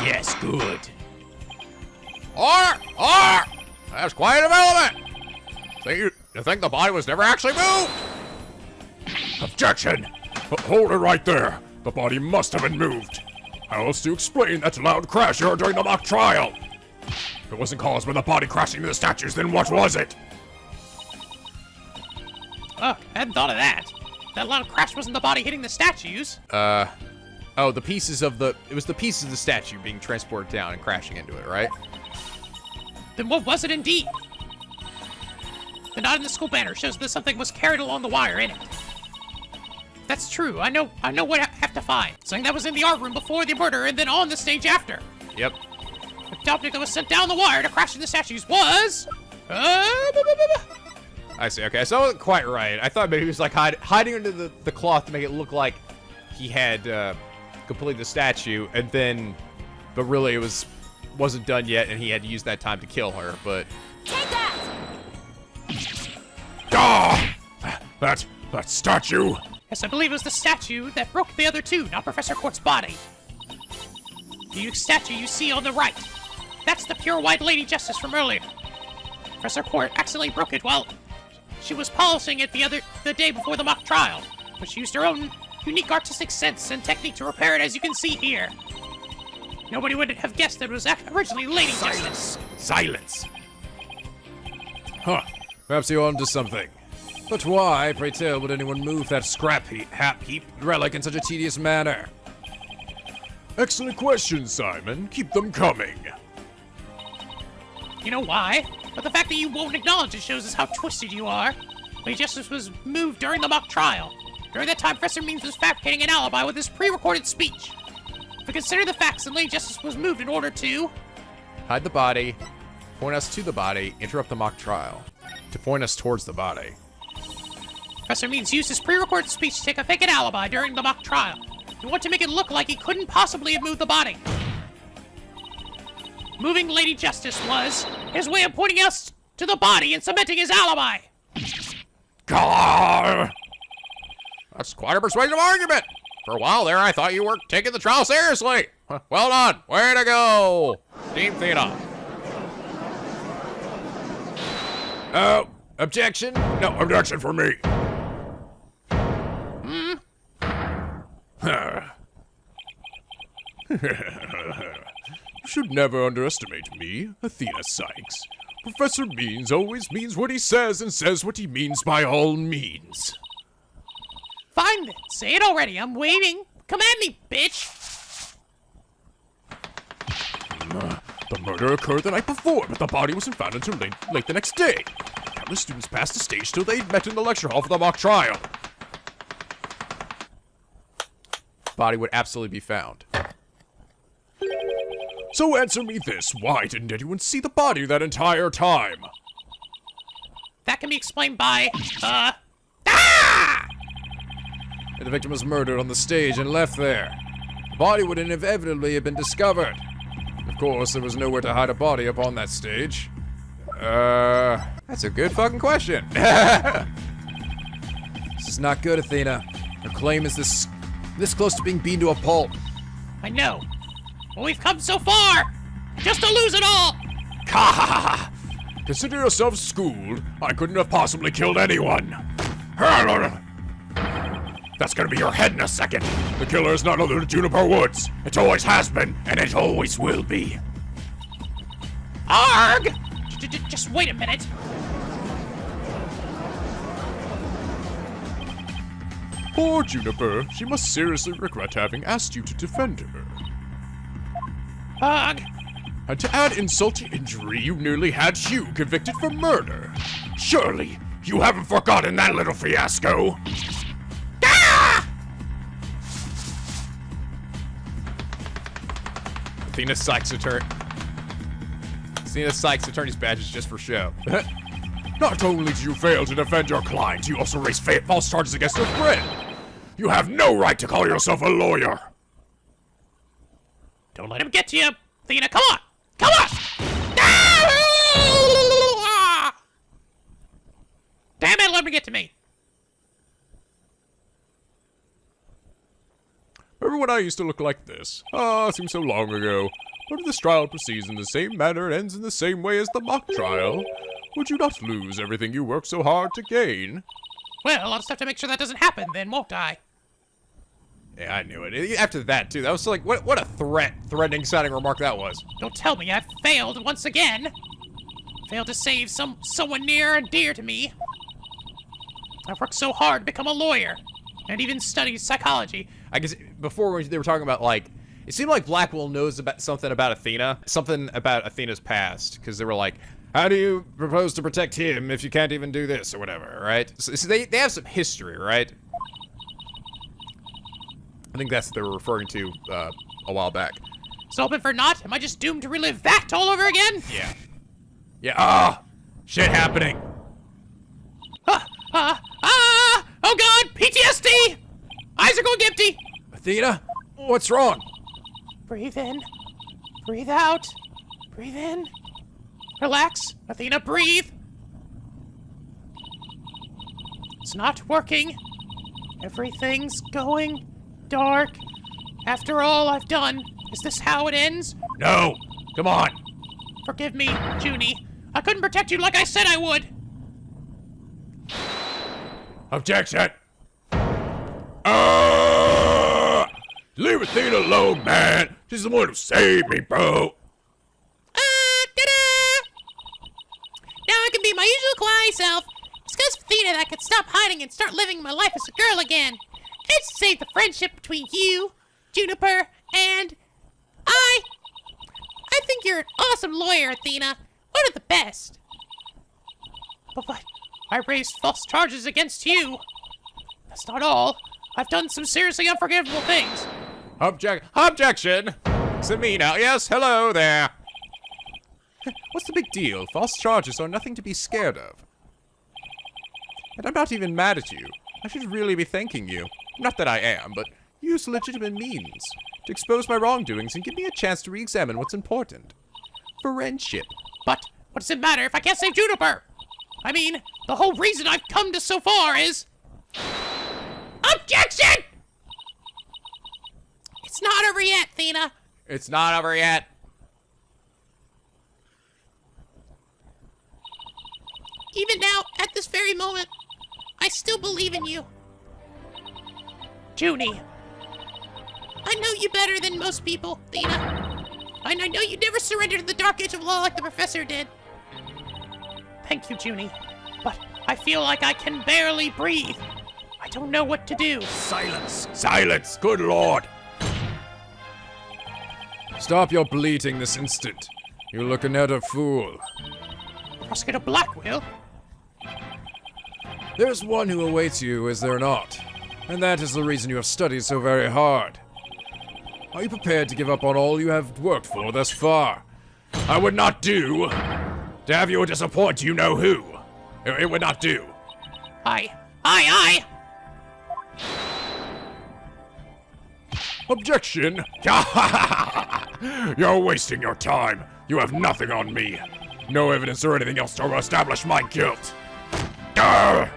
Yes, good. Order! That's quite a development! So you think the body was never actually moved? Objection! Hold it right there. The body must have been moved. How else do you explain that loud crash you heard during the mock trial? If it wasn't caused by the body crashing into the statues, then what was it? Oh, I hadn't thought of that. That loud crash wasn't the body hitting the statues. Oh, the pieces of the... It was the pieces of the statue being transported down and crashing into it, right? Then what was it indeed? The knot in the school banner shows that something was carried along the wire in it. That's true. I know what I have to find. Something that was in the art room before the murder and then on the stage after. Yep. The object that was sent down the wire to crash into the statues was... I see, okay, so I wasn't quite right. I thought maybe he was like hiding under the cloth to make it look like he had completed the statue, and then... But really it wasn't done yet, and he had to use that time to kill her, but... Take that! That statue! Yes, I believe it was the statue that broke the other two, not Professor Court's body. The statue you see on the right. That's the pure white Lady Justice from earlier. Professor Court accidentally broke it while she was polishing it the day before the mock trial, but she used her own unique artistic sense and technique to repair it, as you can see here. Nobody would have guessed that it was originally Lady Justice. Silence! Huh. Perhaps you're onto something. But why, pray tell, would anyone move that scrap heap relic in such a tedious manner? Excellent questions, Simon. Keep them coming. You know why? But the fact that you won't acknowledge it shows us how twisted you are. Lady Justice was moved during the mock trial. During that time, Professor Means was fabricating an alibi with his pre-recorded speech. If we consider the facts, then Lady Justice was moved in order to... Hide the body, point us to the body, interrupt the mock trial. To point us towards the body. Professor Means used his pre-recorded speech to take a fake alibi during the mock trial. He wanted to make it look like he couldn't possibly have moved the body. moving Lady Justice was his way of pointing us to the body and cementing his alibi. Car! That's quite a persuasive argument. For a while there, I thought you weren't taking the trial seriously. Well done. Way to go, Team Athena. Oh, objection? No, objection for me. You should never underestimate me, Athena Sykes. Professor Means always means what he says and says what he means by all means. Fine then, say it already. I'm waiting. Come at me, bitch. The murder occurred the night before, but the body wasn't found until late the next day. Countless students passed the stage till they met in the lecture hall for the mock trial. Body would absolutely be found. So answer me this, why didn't anyone see the body that entire time? That can be explained by, And the victim was murdered on the stage and left there. The body would inevitably have been discovered. Of course, there was nowhere to hide a body up on that stage. That's a good fucking question. This is not good, Athena. Your claim is this close to being beaten to a pulp. I know. But we've come so far, just to lose it all. Ha! Consider yourself schooled. I couldn't have possibly killed anyone. That's gonna be your head in a second. The killer is none other than Juniper Woods. It always has been, and it always will be. Arg! Just wait a minute. Poor Juniper. She must seriously regret having asked you to defend her. Arg! And to add insult to injury, you nearly had Hugh convicted for murder. Surely, you haven't forgotten that little fiasco. Athena Sykes attorney's badge is just for show. Not only do you fail to defend your client, you also raise false charges against your friend. You have no right to call yourself a lawyer. Don't let him get to you, Athena. Come on! Come on! Damn it, let him get to me. Remember when I used to look like this? Ah, it seems so long ago. But if this trial proceeds in the same manner and ends in the same way as the mock trial, would you not lose everything you worked so hard to gain? Well, I'll just have to make sure that doesn't happen then, won't I? Yeah, I knew it. After that, too, that was like, what a threatening sounding remark that was. Don't tell me I failed once again. Failed to save someone near and dear to me. I've worked so hard to become a lawyer, and even studied psychology. I guess before when they were talking about, like, it seemed like Blackwell knows about something about Athena, something about Athena's past, because they were like, how do you propose to protect him if you can't even do this or whatever, right? So they have some history, right? I think that's what they were referring to a while back. So open for naught? Am I just doomed to relive that all over again? Yeah. Yeah. Shit happening. Oh god, PTSD! Eyes are going empty! Athena, what's wrong? Breathe in, breathe out, breathe in. Relax, Athena, breathe. It's not working. Everything's going dark. After all I've done, is this how it ends? No, come on. Forgive me, Junie. I couldn't protect you like I said I would. Objection. Leave Athena alone, man. She's the one who saved me, bro. Ta-da! Now I can be my usual quiet self. It's because of Athena that I could stop hiding and start living my life as a girl again. It's to save the friendship between you, Juniper, and I think you're an awesome lawyer, Athena. One of the best. But I raised false charges against you. That's not all. I've done some seriously unforgivable things. Objection! It's me now. Yes, hello there. What's the big deal? False charges are nothing to be scared of. And I'm not even mad at you. I should really be thanking you. Not that I am, but use legitimate means to expose my wrongdoings and give me a chance to re-examine what's important. Friendship. But what does it matter if I can't save Juniper? I mean, the whole reason I've come to so far is... Objection! It's not over yet, Athena. It's not over yet. Even now, at this very moment, I still believe in you. Junie, I know you better than most people, Athena. And I know you never surrendered to the dark edge of law like the professor did. Thank you, Junie. But I feel like I can barely breathe. I don't know what to do. Silence! Silence! Good lord! Stop your bleating this instant. You look an utter fool. Prosecutor Blackwell? There's one who awaits you, is there not? And that is the reason you have studied so very hard. Are you prepared to give up on all you have worked for thus far? I would not do to have you disappoint you know who. It would not do. Aye. Objection! You're wasting your time. You have nothing on me. No evidence or anything else to establish my guilt. Arr!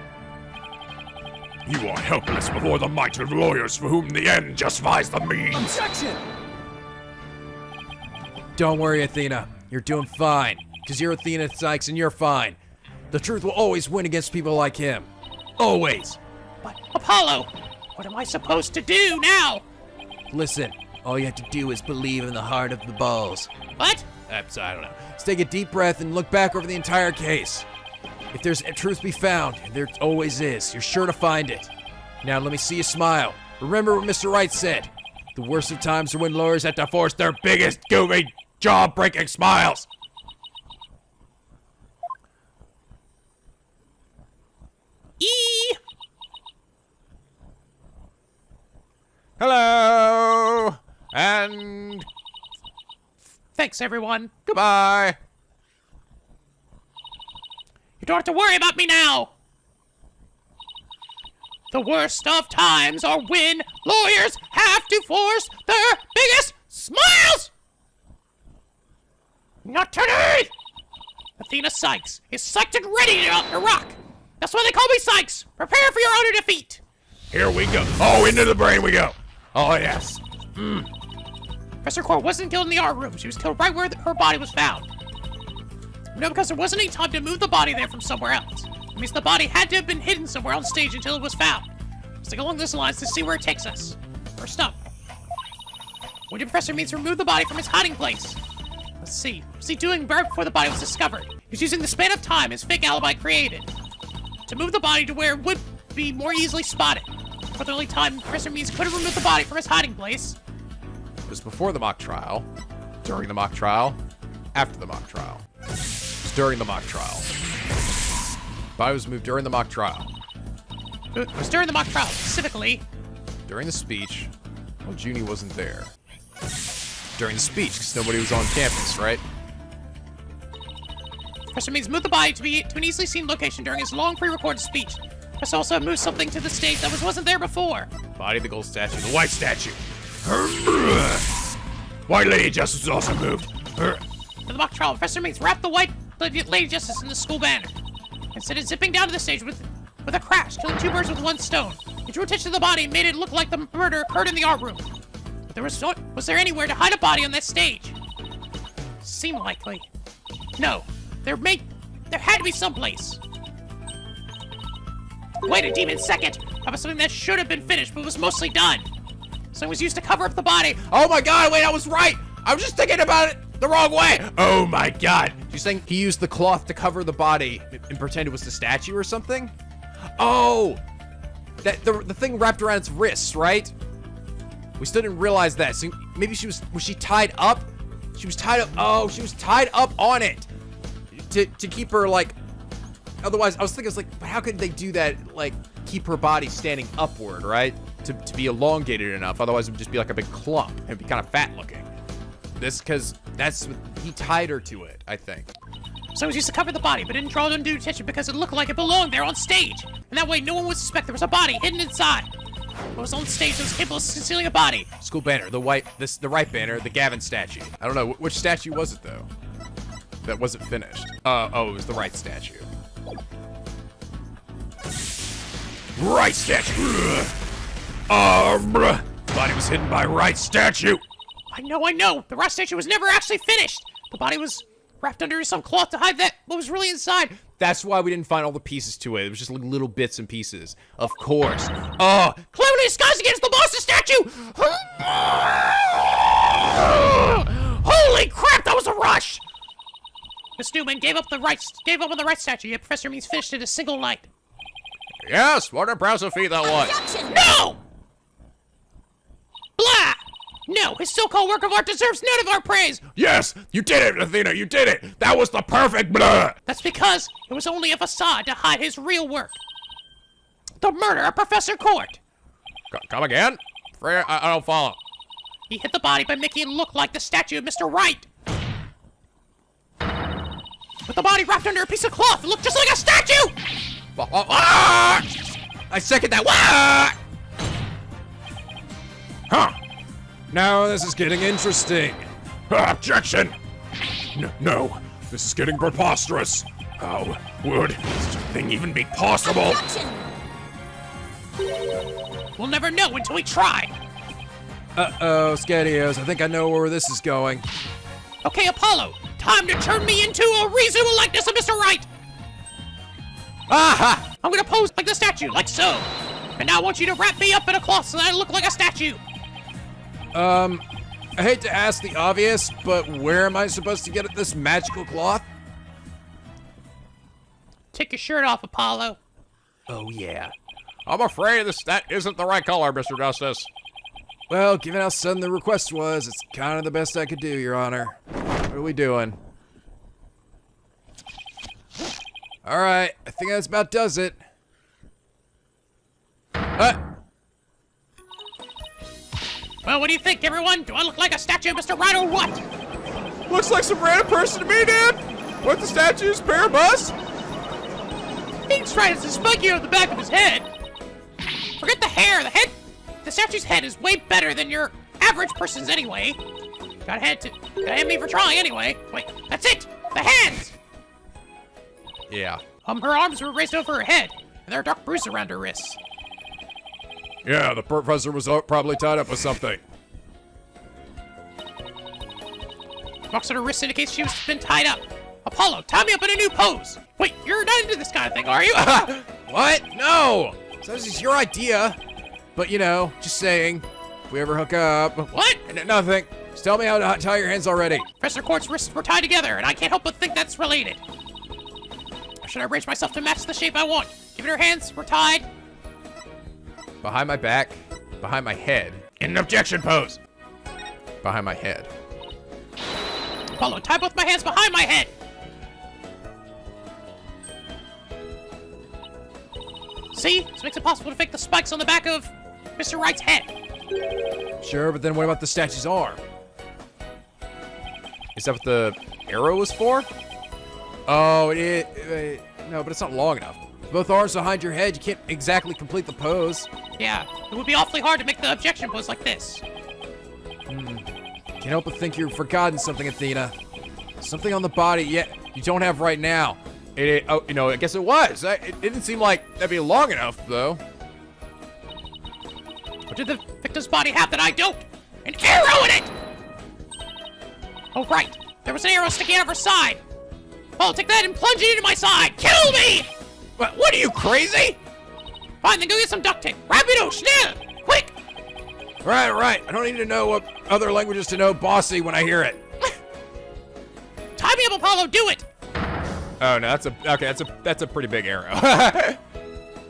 You are helpless before the might of lawyers for whom the end justifies the means. Objection! Don't worry, Athena. You're doing fine. Because you're Athena Sykes and you're fine. The truth will always win against people like him. Always. But, Apollo, what am I supposed to do now? Listen, all you have to do is believe in the heart of the balls. What? I don't know. Just take a deep breath and look back over the entire case. If there's a truth to be found, and there always is, you're sure to find it. Now let me see you smile. Remember what Mr. Wright said. The worst of times are when lawyers have to force their biggest, goofy, jaw-breaking smiles. Hello! And Thanks, everyone. goodbye. You don't have to worry about me now. The worst of times are when lawyers have to force their biggest smiles. Not today. Athena Sykes is psyched and ready to rock. That's why they call me Sykes. Prepare for your utter defeat. Here we go. Oh, into the brain we go. Oh, yes. Professor Core wasn't killed in the art room. She was killed right where her body was found. No, because there wasn't any time to move the body there from somewhere else. It means the body had to have been hidden somewhere on stage until it was found. Let's take along those lines to see where it takes us. First up, when did Professor Means remove the body from its hiding place? Let's see. What was he doing right before the body was discovered? He was using the span of time his fake alibi created to move the body to where it would be more easily spotted. For the only time Professor Means could have removed the body from his hiding place. It was before the mock trial, during the mock trial, after the mock trial. It was during the mock trial. Body was moved during the mock trial. It was during the mock trial, specifically. During the speech, well, Junie wasn't there. During the speech, because nobody was on campus, right? Professor Means moved the body to an easily seen location during his long pre-recorded speech. Professor also moved something to the stage that wasn't there before. Body of the gold statue. The white statue. White Lady Justice was also moved. In the mock trial, Professor Means wrapped the white Lady Justice in the school banner and sent it zipping down to the stage with a crash, killing two birds with one stone. He drew attention to the body and made it look like the murder occurred in the art room. But was there anywhere to hide a body on that stage? Seemed likely. No, there had to be someplace. Wait a demon second! About something that should have been finished, but was mostly done. Something was used to cover up the body. Oh my god, wait, I was right! I was just thinking about it the wrong way! Oh my god. You're saying he used the cloth to cover the body and pretend it was the statue or something? Oh! The thing wrapped around its wrists, right? We still didn't realize that. So maybe was she tied up? She was tied up. Oh, she was tied up on it to keep her, like. Otherwise, I was thinking, but how could they do that? Like, keep her body standing upward, right? To be elongated enough. Otherwise, it would just be like a big clump. It'd be kind of fat looking. Because he tied her to it, I think. So it was used to cover the body, but didn't draw undue attention because it looked like it belonged there on stage. And that way, no one would suspect there was a body hidden inside. What was on stage that was capable of concealing a body? School banner, the Wright banner, the Gavin statue. I don't know, which statue was it, though? that wasn't finished. Oh, it was the Wright statue. Wright statue! Body was hidden by Wright statue! I know. The Wright statue was never actually finished. The body was wrapped under some cloth to hide what was really inside. That's why we didn't find all the pieces to it. It was just like little bits and pieces. Of course. Oh, Cleverly disguised against the monster statue! Holy crap, that was a rush! Miss Newman gave up on the Wright statue, yet Professor Means finished it in a single night. Yes, what an impressive feat that was. Objection! No! Blah! No, his so-called work of art deserves none of our praise! Yes! You did it, Athena! You did it! That was the perfect blah! That's because it was only a facade to hide his real work. The murder of Professor Court. Come again? Freya, I don't follow. He hit the body by making it look like the statue of Mr. Wright. With the body wrapped under a piece of cloth, it looked just like a statue! I second that. Wah! Huh! Now this is getting interesting. Objection! No, this is getting preposterous. How would such a thing even be possible? Objection! We'll never know until we try. Uh-oh, Skadios, I think I know where this is going. Okay, Apollo, time to turn me into a reasonable likeness of Mr. Wright. Aha! I'm gonna pose like the statue, like so. And now I want you to wrap me up in a cloth so that I look like a statue. I hate to ask the obvious, but where am I supposed to get this magical cloth? Take your shirt off, Apollo. Oh, yeah. I'm afraid that isn't the right color, Mr. Justice. Well, given how sudden the request was, it's kind of the best I could do, Your Honor. What are we doing? All right, I think that's about does it. Well, what do you think, everyone? Do I look like a statue of Mr. Wright or what? Looks like some random person to me, dude. What the statue's pair of bus? Phoenix Wright has a spiky on the back of his head. Forget the hair. The statue's head is way better than your average person's anyway. Gotta hand me for trying anyway. Wait, that's it. The hands. Yeah. Her arms were raised over her head, and there are dark bruises around her wrists. Yeah, the professor was probably tied up with something. Marks on her wrist indicates she was been tied up. Apollo, tie me up in a new pose. Wait, you're not into this kind of thing, are you? What? No! So this is your idea. But, you know, just saying, if we ever hook up... What? Nothing. Just tell me how to tie your hands already. Professor Court's wrists were tied together, and I can't help but think that's related. Or should I arrange myself to match the shape I want? Given her hands were tied. Behind my back, behind my head, In an objection pose. behind my head. Apollo, tie both my hands behind my head. See? This makes it possible to fake the spikes on the back of Mr. Wright's head. Sure, but then what about the statue's arm? Is that what the arrow was for? Oh, it is. No, but it's not long enough. With both arms behind your head, you can't exactly complete the pose. Yeah, it would be awfully hard to make the objection pose like this. Can't help but think you've forgotten something, Athena. Something on the body yet you don't have right now. Oh, you know, I guess it was. It didn't seem like that'd be long enough, though. What did the victim's body have that I don't? An arrow in it! Oh, right. There was an arrow sticking out of her side. Oh, take that and plunge it into my side. Kill me! What are you, crazy? Fine, then go get some duct tape. Rapido, schnell! Quick! Right. I don't need to know what other languages to know bossy when I hear it. Tie me up, Apollo, do it! Oh no, that's a pretty big arrow.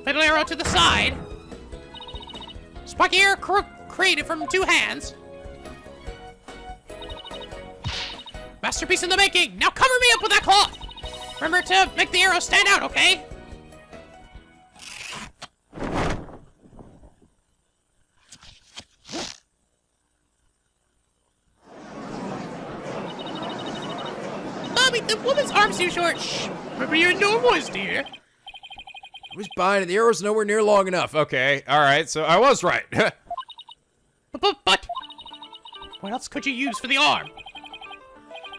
Little arrow to the side. Spiky arrow created from two hands. Masterpiece in the making. Now cover me up with that cloth. Remember to make the arrow stand out, okay? Mommy, the woman's arm's too short. Shh. Remember your new voice, dear. I was buying it. The arrow's nowhere near long enough. Okay, all right. So I was right. But what else could you use for the arm?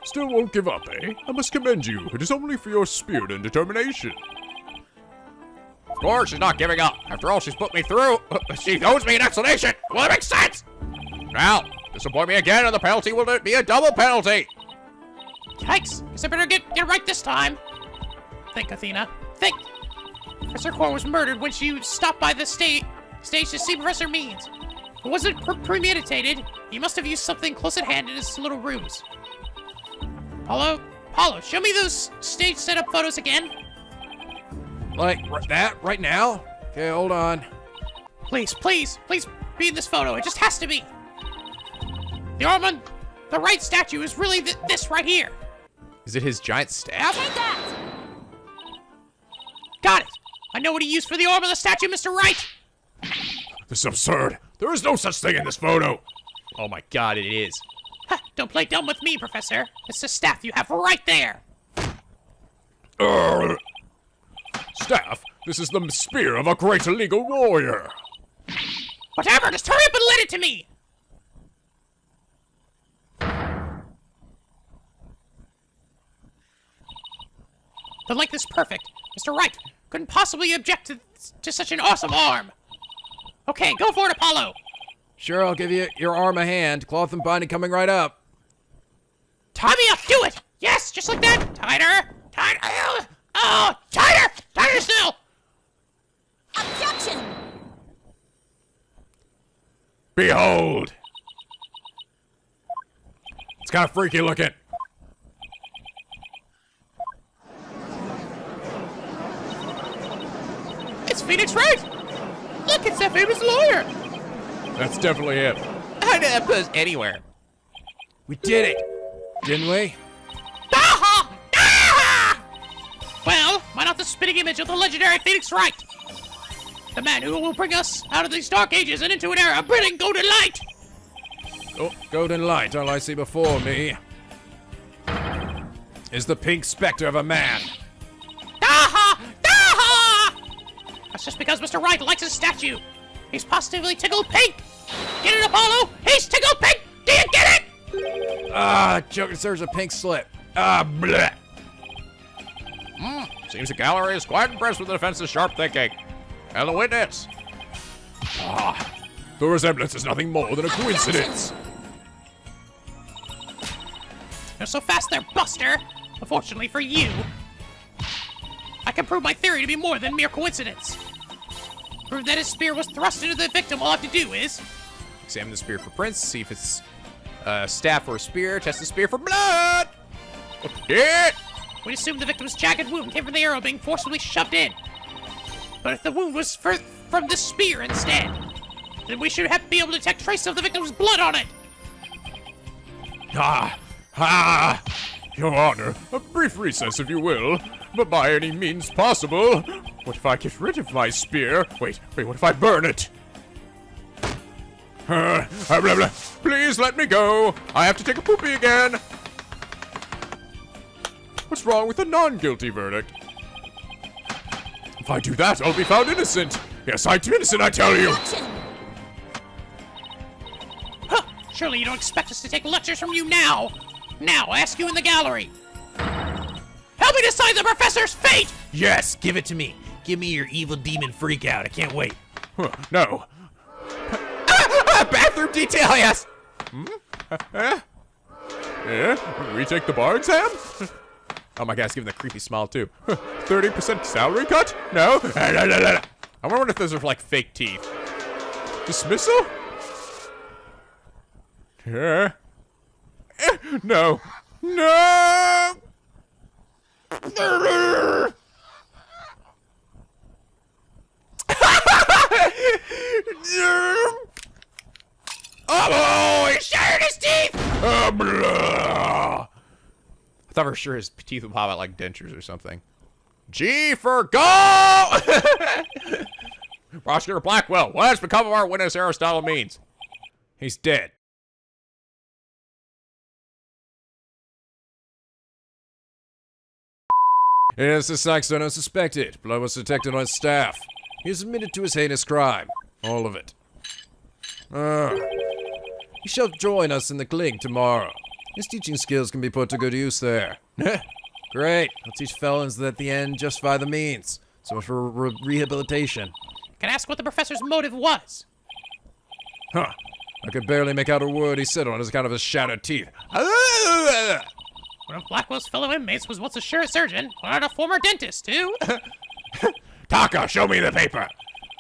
Still won't give up, eh? I must commend you. It is only for your spirit and determination. Of course, she's not giving up. After all she's put me through, she owes me an explanation. Well, it makes sense. Now, disappoint me again, and the penalty will be a double penalty. Yikes! Guess I better get right this time. Think, Athena. Think. Professor Core was murdered when she stopped by the stage to see Professor Means. It wasn't premeditated. He must have used something close at hand in his little ruse. Apollo, show me those stage setup photos again. Like that right now? Okay, hold on. Please be in this photo. It just has to be. The arm on the right statue is really this right here. Is it his giant staff? Take that! Got it. I know what he used for the arm of the statue, Mr. Wright. This is absurd. There is no such thing in this photo. Oh my god, it is. Ha, don't play dumb with me, Professor. It's the staff you have right there. Staff, this is the spear of a great illegal warrior. Whatever, just hurry up and lend it to me. The length is perfect. Mr. Wright couldn't possibly object to such an awesome arm. Okay, go for it, Apollo. Sure, I'll give you your arm a hand. Cloth and binding coming right up. Tie me up, do it. Yes, just like that. Tighter. Oh, tighter still. Objection! Behold. It's kind of freaky looking. It's Phoenix Wright. Look, it's that famous lawyer. That's definitely it. How did that put us anywhere? We did it, didn't we? Ah! Ah! Well, why not the spitting image of the legendary Phoenix Wright? The man who will bring us out of these dark ages and into an era of brilliant golden light. Oh, golden light, all I see before me is the pink specter of a man. Aha! Aha! That's just because Mr. Wright likes his statue. He's positively tickled pink. Get it, Apollo? He's tickled pink. Do you get it? Ah, Joker serves a pink slip. Ah, bleh. Seems the gallery is quite impressed with the defense's sharp thinking. And the witness. The resemblance is nothing more than a coincidence. You're so fast there, Buster. Unfortunately for you, I can prove my theory to be more than mere coincidence. Prove that his spear was thrust into the victim. All I have to do is Examine the spear for prints, see if it's a staff or a spear, test the spear for blood! It. we'd assume the victim's jagged wound came from the arrow being forcibly shoved in. But if the wound was from the spear instead, then we should be able to detect traces of the victim's blood on it. Your Honor, a brief recess if you will, but by any means possible. What if I get rid of my spear? Wait, what if I burn it? Please let me go. I have to take a poopy again. What's wrong with a non-guilty verdict? If I do that, I'll be found innocent. Yes, I'm innocent, I tell you. Objection! Huh, surely you don't expect us to take lectures from you now. Now, I ask you in the gallery. Help me decide the professor's fate! Yes, give it to me. Give me your evil demon freak out. I can't wait. No. Bathroom detail, yes! Yeah? Retake the bar exam? Oh my god, it's giving the creepy smile too. 30% salary cut? No? I wonder if those are like fake teeth. Dismissal? Yeah. No. No! Oh, he shattered his teeth! Blah. I thought for sure his teeth would pop out like dentures or something. G for go! Prosecutor Blackwell, what has become of our witness Aristotle Means? He's dead. Yes, the Saxon unsuspected. Blood was detected on his staff. He is admitted to his heinous crime. All of it. He shall join us in the clink tomorrow. His teaching skills can be put to good use there. Great. I'll teach felons that at the end justify the means. So much for rehabilitation. Can I ask what the professor's motive was? Huh. I could barely make out a word he said on account of his shattered teeth. One of Blackwell's fellow inmates was once a surgeon, and a former dentist, too. Taka, show me the paper!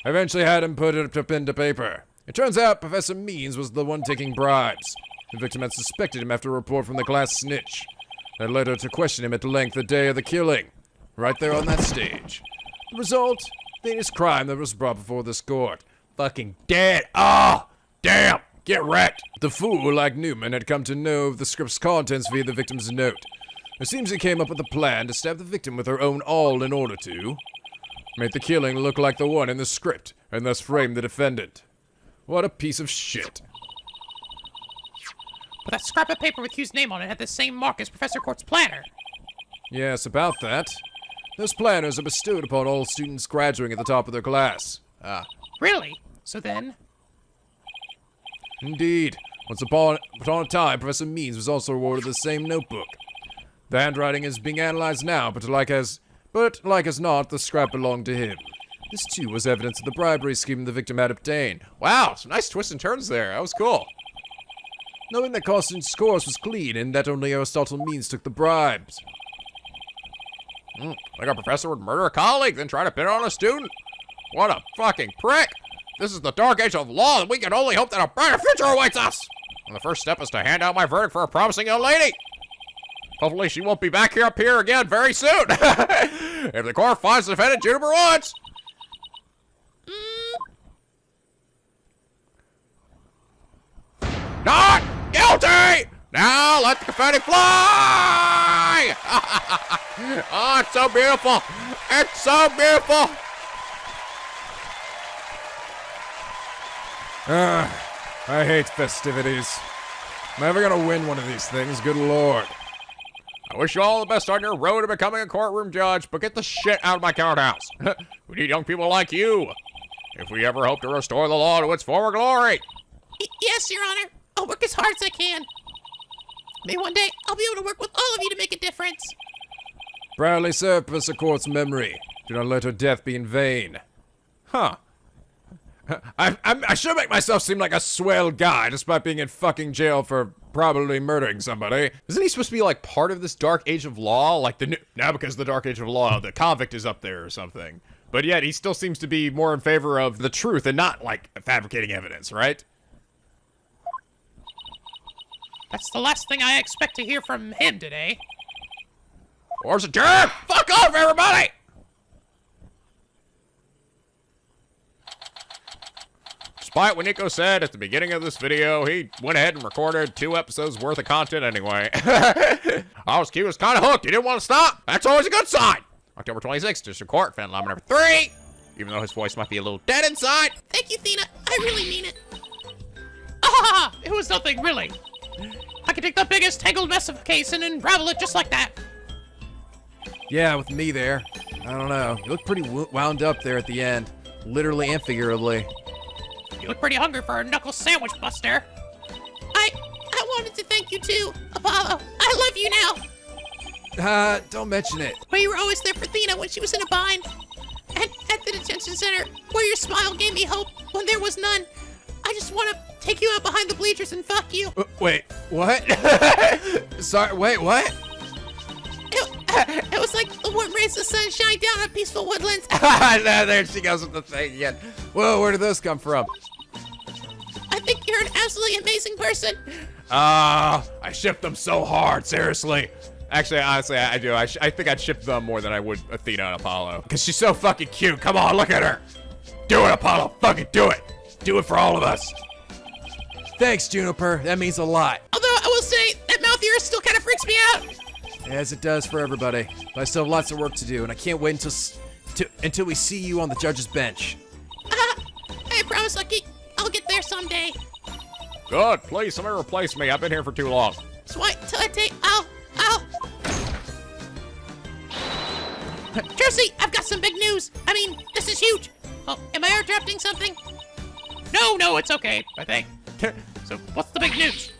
I eventually had him put it up into paper. It turns out Professor Means was the one taking bribes. The victim had suspected him after a report from the class snitch. That led her to question him at length the day of the killing. Right there on that stage. The result? The heinous crime that was brought before this court. Fucking dead. Ah! Damn! Get wrecked! The fool, like Newman, had come to know of the script's contents via the victim's note. It seems he came up with a plan to stab the victim with her own awl in order to make the killing look like the one in the script, and thus frame the defendant. What a piece of shit. But that scrap of paper with Hugh's name on it had the same mark as Professor Court's planner. Yes, about that. Those planners are bestowed upon all students graduating at the top of their class. Ah. Really? So then... Indeed. Once upon a time, Professor Means was also awarded the same notebook. The handwriting is being analyzed now, but like as not, the scrap belonged to him. This too was evidence of the bribery scheme the victim had obtained. Wow, some nice twists and turns there. That was cool. Knowing that Constance's course was clean and that only Aristotle Means took the bribes. Like a professor would murder a colleague, then try to pin it on a student. What a fucking prick. This is the dark age of law, and we can only hope that a brighter future awaits us. And the first step is to hand out my verdict for a promising young lady. Hopefully she won't be back here up here again very soon. If the court finds the defendant Juniper Woods. Not guilty! Now let the confetti fly! Oh, it's so beautiful. It's so beautiful. I hate festivities. I'm never gonna win one of these things, good lord. I wish you all the best on your road to becoming a courtroom judge, but get the shit out of my courthouse. We need young people like you, if we ever hope to restore the law to its former glory. Yes, Your Honor. I'll work as hard as I can. Maybe one day I'll be able to work with all of you to make a difference. Proudly serve Professor Court's memory. Do not let her death be in vain. Huh. I should make myself seem like a swell guy, despite being in fucking jail for probably murdering somebody. Isn't he supposed to be like part of this dark age of law? Like now because the dark age of law, the convict is up there or something. But yet he still seems to be more in favor of the truth and not like fabricating evidence, right? That's the last thing I expect to hear from him today. Where's the jerk? Fuck off, everybody! Despite what Nico said at the beginning of this video, he went ahead and recorded 2 episodes worth of content anyway. He was kind of hooked. He didn't want to stop. That's always a good sign. October 26th, District Court, fan line number 3. Even though his voice might be a little dead inside. Thank you, Thena. I really mean it. Ah! It was nothing, really. I could take the biggest tangled mess of a case and unravel it just like that. Yeah, with me there. I don't know. You look pretty wound up there at the end. Literally and figuratively. You look pretty hungry for a knuckle sandwich, Buster. I wanted to thank you too, Apollo. I love you now. Don't mention it. But you were always there for Thena when she was in a bind. And at the detention center, where your smile gave me hope when there was none. I just want to take you out behind the bleachers and fuck you. Wait, what? Sorry, wait, what? It was like the warm rays of the sun shine down on peaceful woodlands. There she goes with the thing again. Whoa, where did those come from? I think you're an absolutely amazing person. I ship them so hard, seriously. Actually, honestly, I do. I think I'd ship them more than I would Athena and Apollo. Because she's so fucking cute. Come on, look at her. Do it, Apollo. Fucking do it. Do it for all of us. Thanks, Juniper. That means a lot. Although I will say, that mouth of yours still kind of freaks me out. As it does for everybody. But I still have lots of work to do, and I can't wait until we see you on the judge's bench. I promise I'll get there someday. Good. Please, somebody replace me. I've been here for too long. So wait till I take. I'll. Jersey, I've got some big news. I mean, this is huge. Oh, am I air drafting something? No, it's okay, I think. So, what's the big news?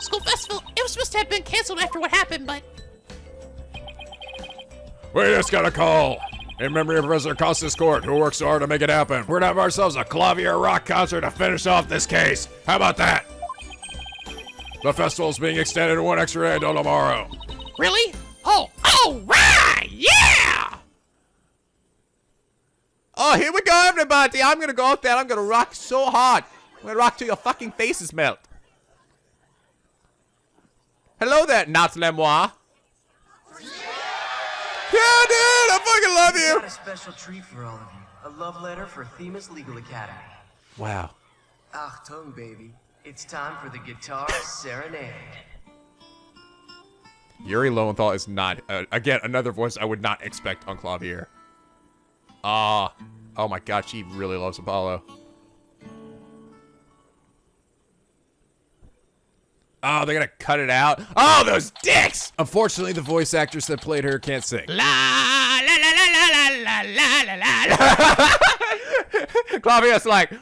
School festival, it was supposed to have been canceled after what happened, but... We just got a call. In memory of Professor Costas Court, who worked so hard to make it happen. We're gonna have ourselves a clavier rock concert to finish off this case. How about that? The festival's being extended 1 extra day until tomorrow. Really? Oh, right! Yeah! Oh, here we go, everybody. I'm gonna go out there. I'm gonna rock so hard. I'm gonna rock till your fucking faces melt. Hello there, Not Lemoir. Yeah, dude, I fucking love you. Got a special treat for all of you. A love letter for Themis Legal Academy. Wow. Achtung, baby. It's time for the guitar serenade. Yuri Lowenthal is not, again, another voice I would not expect on Clavier. Oh my god, she really loves Apollo. Oh, they're gonna cut it out. Oh, those dicks! Unfortunately, the voice actress that played her can't sing. La la la la la la la la la. Clavier's like,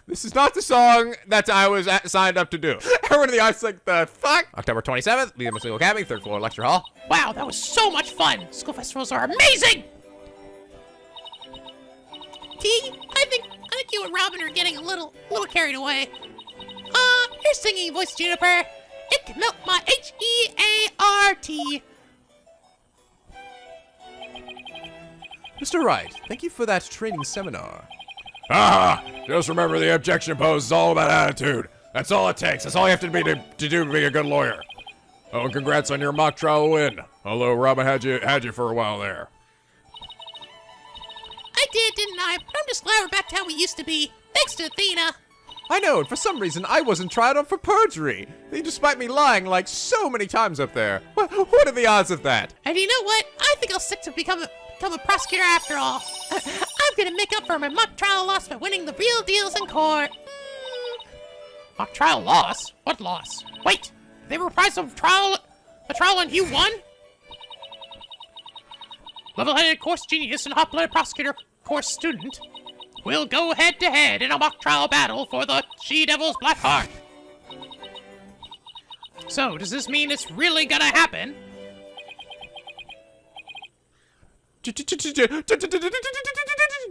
this is not the song that I was signed up to do. Everyone in the audience like, the fuck? October 27th, Legal Academy, 3rd floor lecture hall. Wow, that was so much fun. School festivals are amazing. T, I think you and Robin are getting a little carried away. Your singing voice, Juniper. It can melt my H-E-A-R-T. Mr. Wright, thank you for that training seminar. Just remember the objection posed is all about attitude. That's all it takes. That's all you have to be to do to be a good lawyer. Oh, and congrats on your mock trial win. Although Robin had you for a while there. I did, didn't I? But I'm just glad we're back to how we used to be. Thanks to Athena. I know, and for some reason I wasn't tried on for perjury, despite me lying like so many times up there. What are the odds of that? And you know what? I think I'll stick to become a prosecutor after all. I'm gonna make up for my mock trial loss by winning the real deals in court. Mock trial loss? What loss? Wait, they reprised a trial and you won? Level-headed course genius and hot-blooded prosecutor course student will go head-to-head in a mock trial battle for the She-Devil's Black Heart. So, does this mean it's really gonna happen?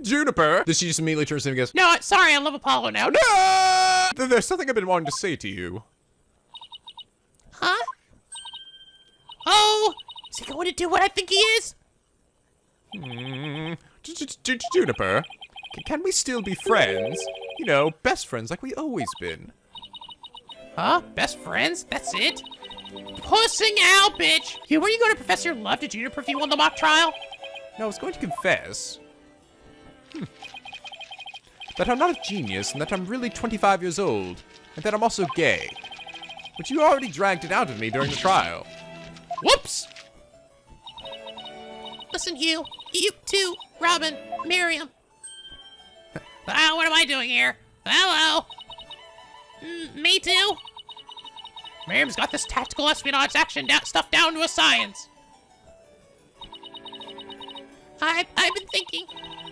Juniper. Does she just immediately turns to him and goes, No, sorry, I love Apollo now. "No! There's something I've been wanting to say to you." Huh? Oh, is he going to do what I think he is? Juniper, can we still be friends? You know, best friends like we always been. Huh? Best friends? That's it? Pussing out, bitch! Were you going to profess your love to Juniper if you won the mock trial? No, I was going to confess that I'm not a genius and that I'm really 25 years old and that I'm also gay. But you already dragged it out of me during the trial. Whoops! Listen, you too, Robin, Miriam. What am I doing here? Hello? Me too? Miriam's got this tactical espionage action stuff down to a science. I've been thinking,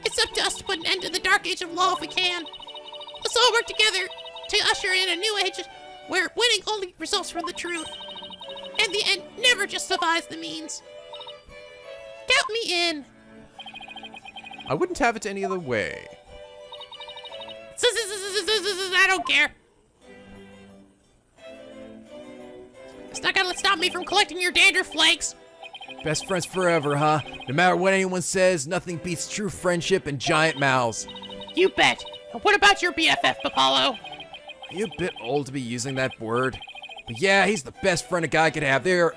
it's up to us to put an end to the dark age of law if we can. Let's all work together to usher in a new age where winning only results from the truth. And the end never justifies the means. Count me in. I wouldn't have it any other way. I don't care. It's not gonna stop me from collecting your dandruff flakes. Best friends forever, huh? No matter what anyone says, nothing beats true friendship and giant mouths. You bet. What about your BFF, Apollo? Are you a bit old to be using that word? But yeah, he's the best friend a guy could have. They're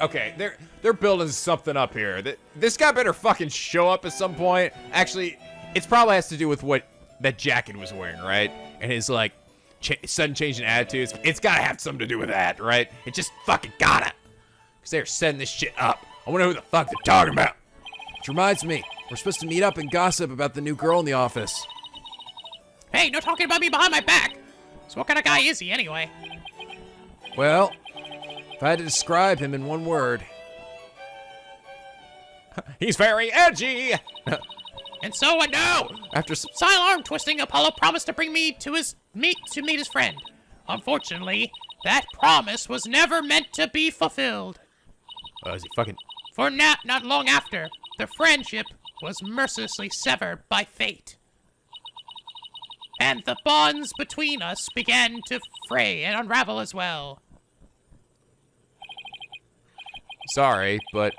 building something up here. This guy better fucking show up at some point. Actually, it probably has to do with what that jacket was wearing, right? And his like sudden change in attitudes. It's gotta have something to do with that, right? It just fucking gotta. Cause they're setting this shit up. I wonder who the fuck they're talking about. Which reminds me, we're supposed to meet up and gossip about the new girl in the office. Hey, no talking about me behind my back. So what kind of guy is he anyway? Well, if I had to describe him in one word, He's very edgy. And so I know. after Silent arm twisting, Apollo promised to bring me to meet his friend. Unfortunately, That promise was never meant to be fulfilled. Is he fucking... For not long after, the friendship was mercilessly severed by fate. And the bonds between us began to fray and unravel as well. Sorry, but...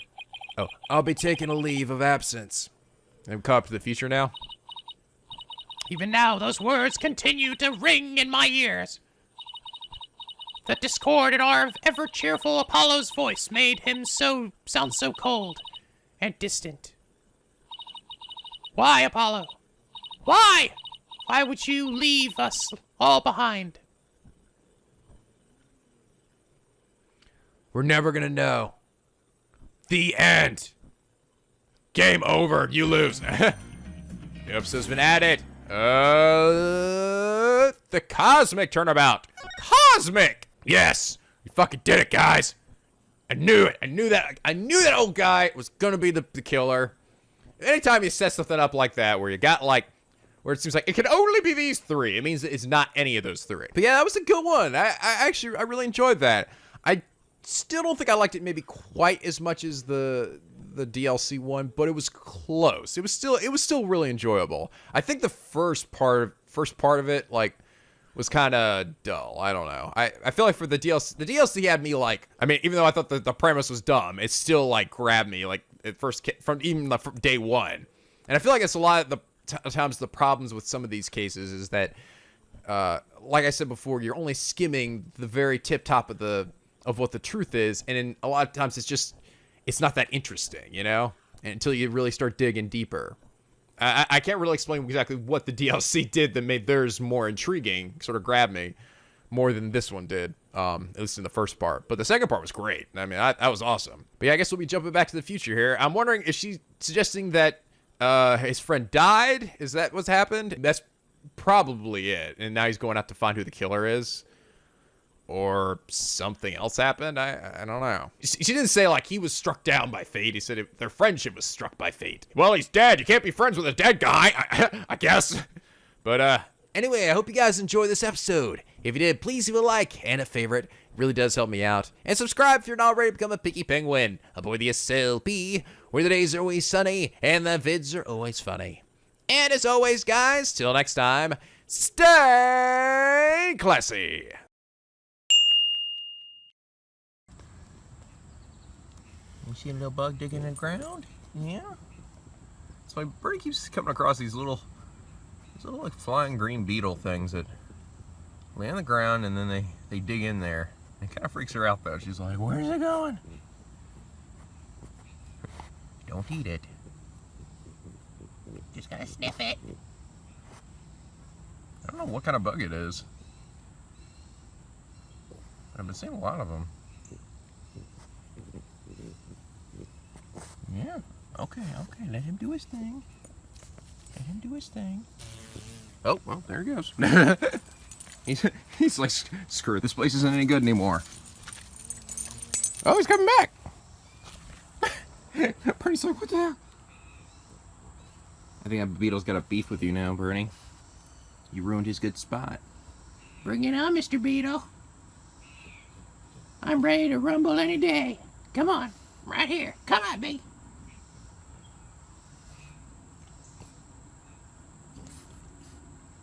Oh, I'll be taking a leave of absence. I'm caught up to the future now? Even now, those words continue to ring in my ears. The discord in our ever-cheerful Apollo's voice made him sound so cold and distant. Why, Apollo? Why? Why would you leave us all behind? We're never gonna know. The end. Game over. You lose. The episode's been added. The cosmic turnabout. Cosmic. Yes. We fucking did it, guys. I knew it. I knew that old guy was gonna be the killer. Anytime you set something up like that, where you got like, where it seems like it can only be these three, it means it's not any of those three. But yeah, that was a good one. I really enjoyed that. I still don't think I liked it maybe quite as much as the DLC one, but it was close. It was still really enjoyable. I think the first part of it like was kind of dull. I don't know. I feel like for the DLC had me like, I mean, even though I thought the premise was dumb, it still like grabbed me like at first from day one. And I feel like it's a lot of the times the problems with some of these cases is that, like I said before, you're only skimming the very tip top of what the truth is, and in a lot of times it's not that interesting, you know, until you really start digging deeper. I can't really explain exactly what the DLC did that made theirs more intriguing, sort of grabbed me more than this one did, at least in the first part. But the second part was great. I mean, that was awesome. But yeah, I guess we'll be jumping back to the future here. I'm wondering, is she suggesting that his friend died? Is that what's happened? That's probably it. And now he's going out to find who the killer is. Or something else happened? I don't know. She didn't say, like, he was struck down by fate. He said their friendship was struck by fate. Well, he's dead. You can't be friends with a dead guy, I guess. But, anyway, I hope you guys enjoyed this episode. If you did, please leave a like and a favorite. It really does help me out. And subscribe if you're not ready to become a picky penguin. Aboard the SLP, where the days are always sunny and the vids are always funny. And as always, guys, till next time, stay classy. You see a little bug digging in the ground? Yeah. So my birdie keeps coming across these little like flying green beetle things that lay on the ground and then they dig in there. It kind of freaks her out though. She's like, "Where's it going?" Don't eat it. Just gotta sniff it. I don't know what kind of bug it is. I've been seeing a lot of them. Yeah. Okay. Let him do his thing. Oh, well, there he goes. he's like, screw it, this place isn't any good anymore. Oh, he's coming back. Bernie's like, what the hell? I think that beetle's got a beef with you now, Bernie. You ruined his good spot. Bring it on, Mr. Beetle. I'm ready to rumble any day. Come on, right here. Come at me.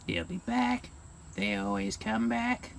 They'll be back. They always come back.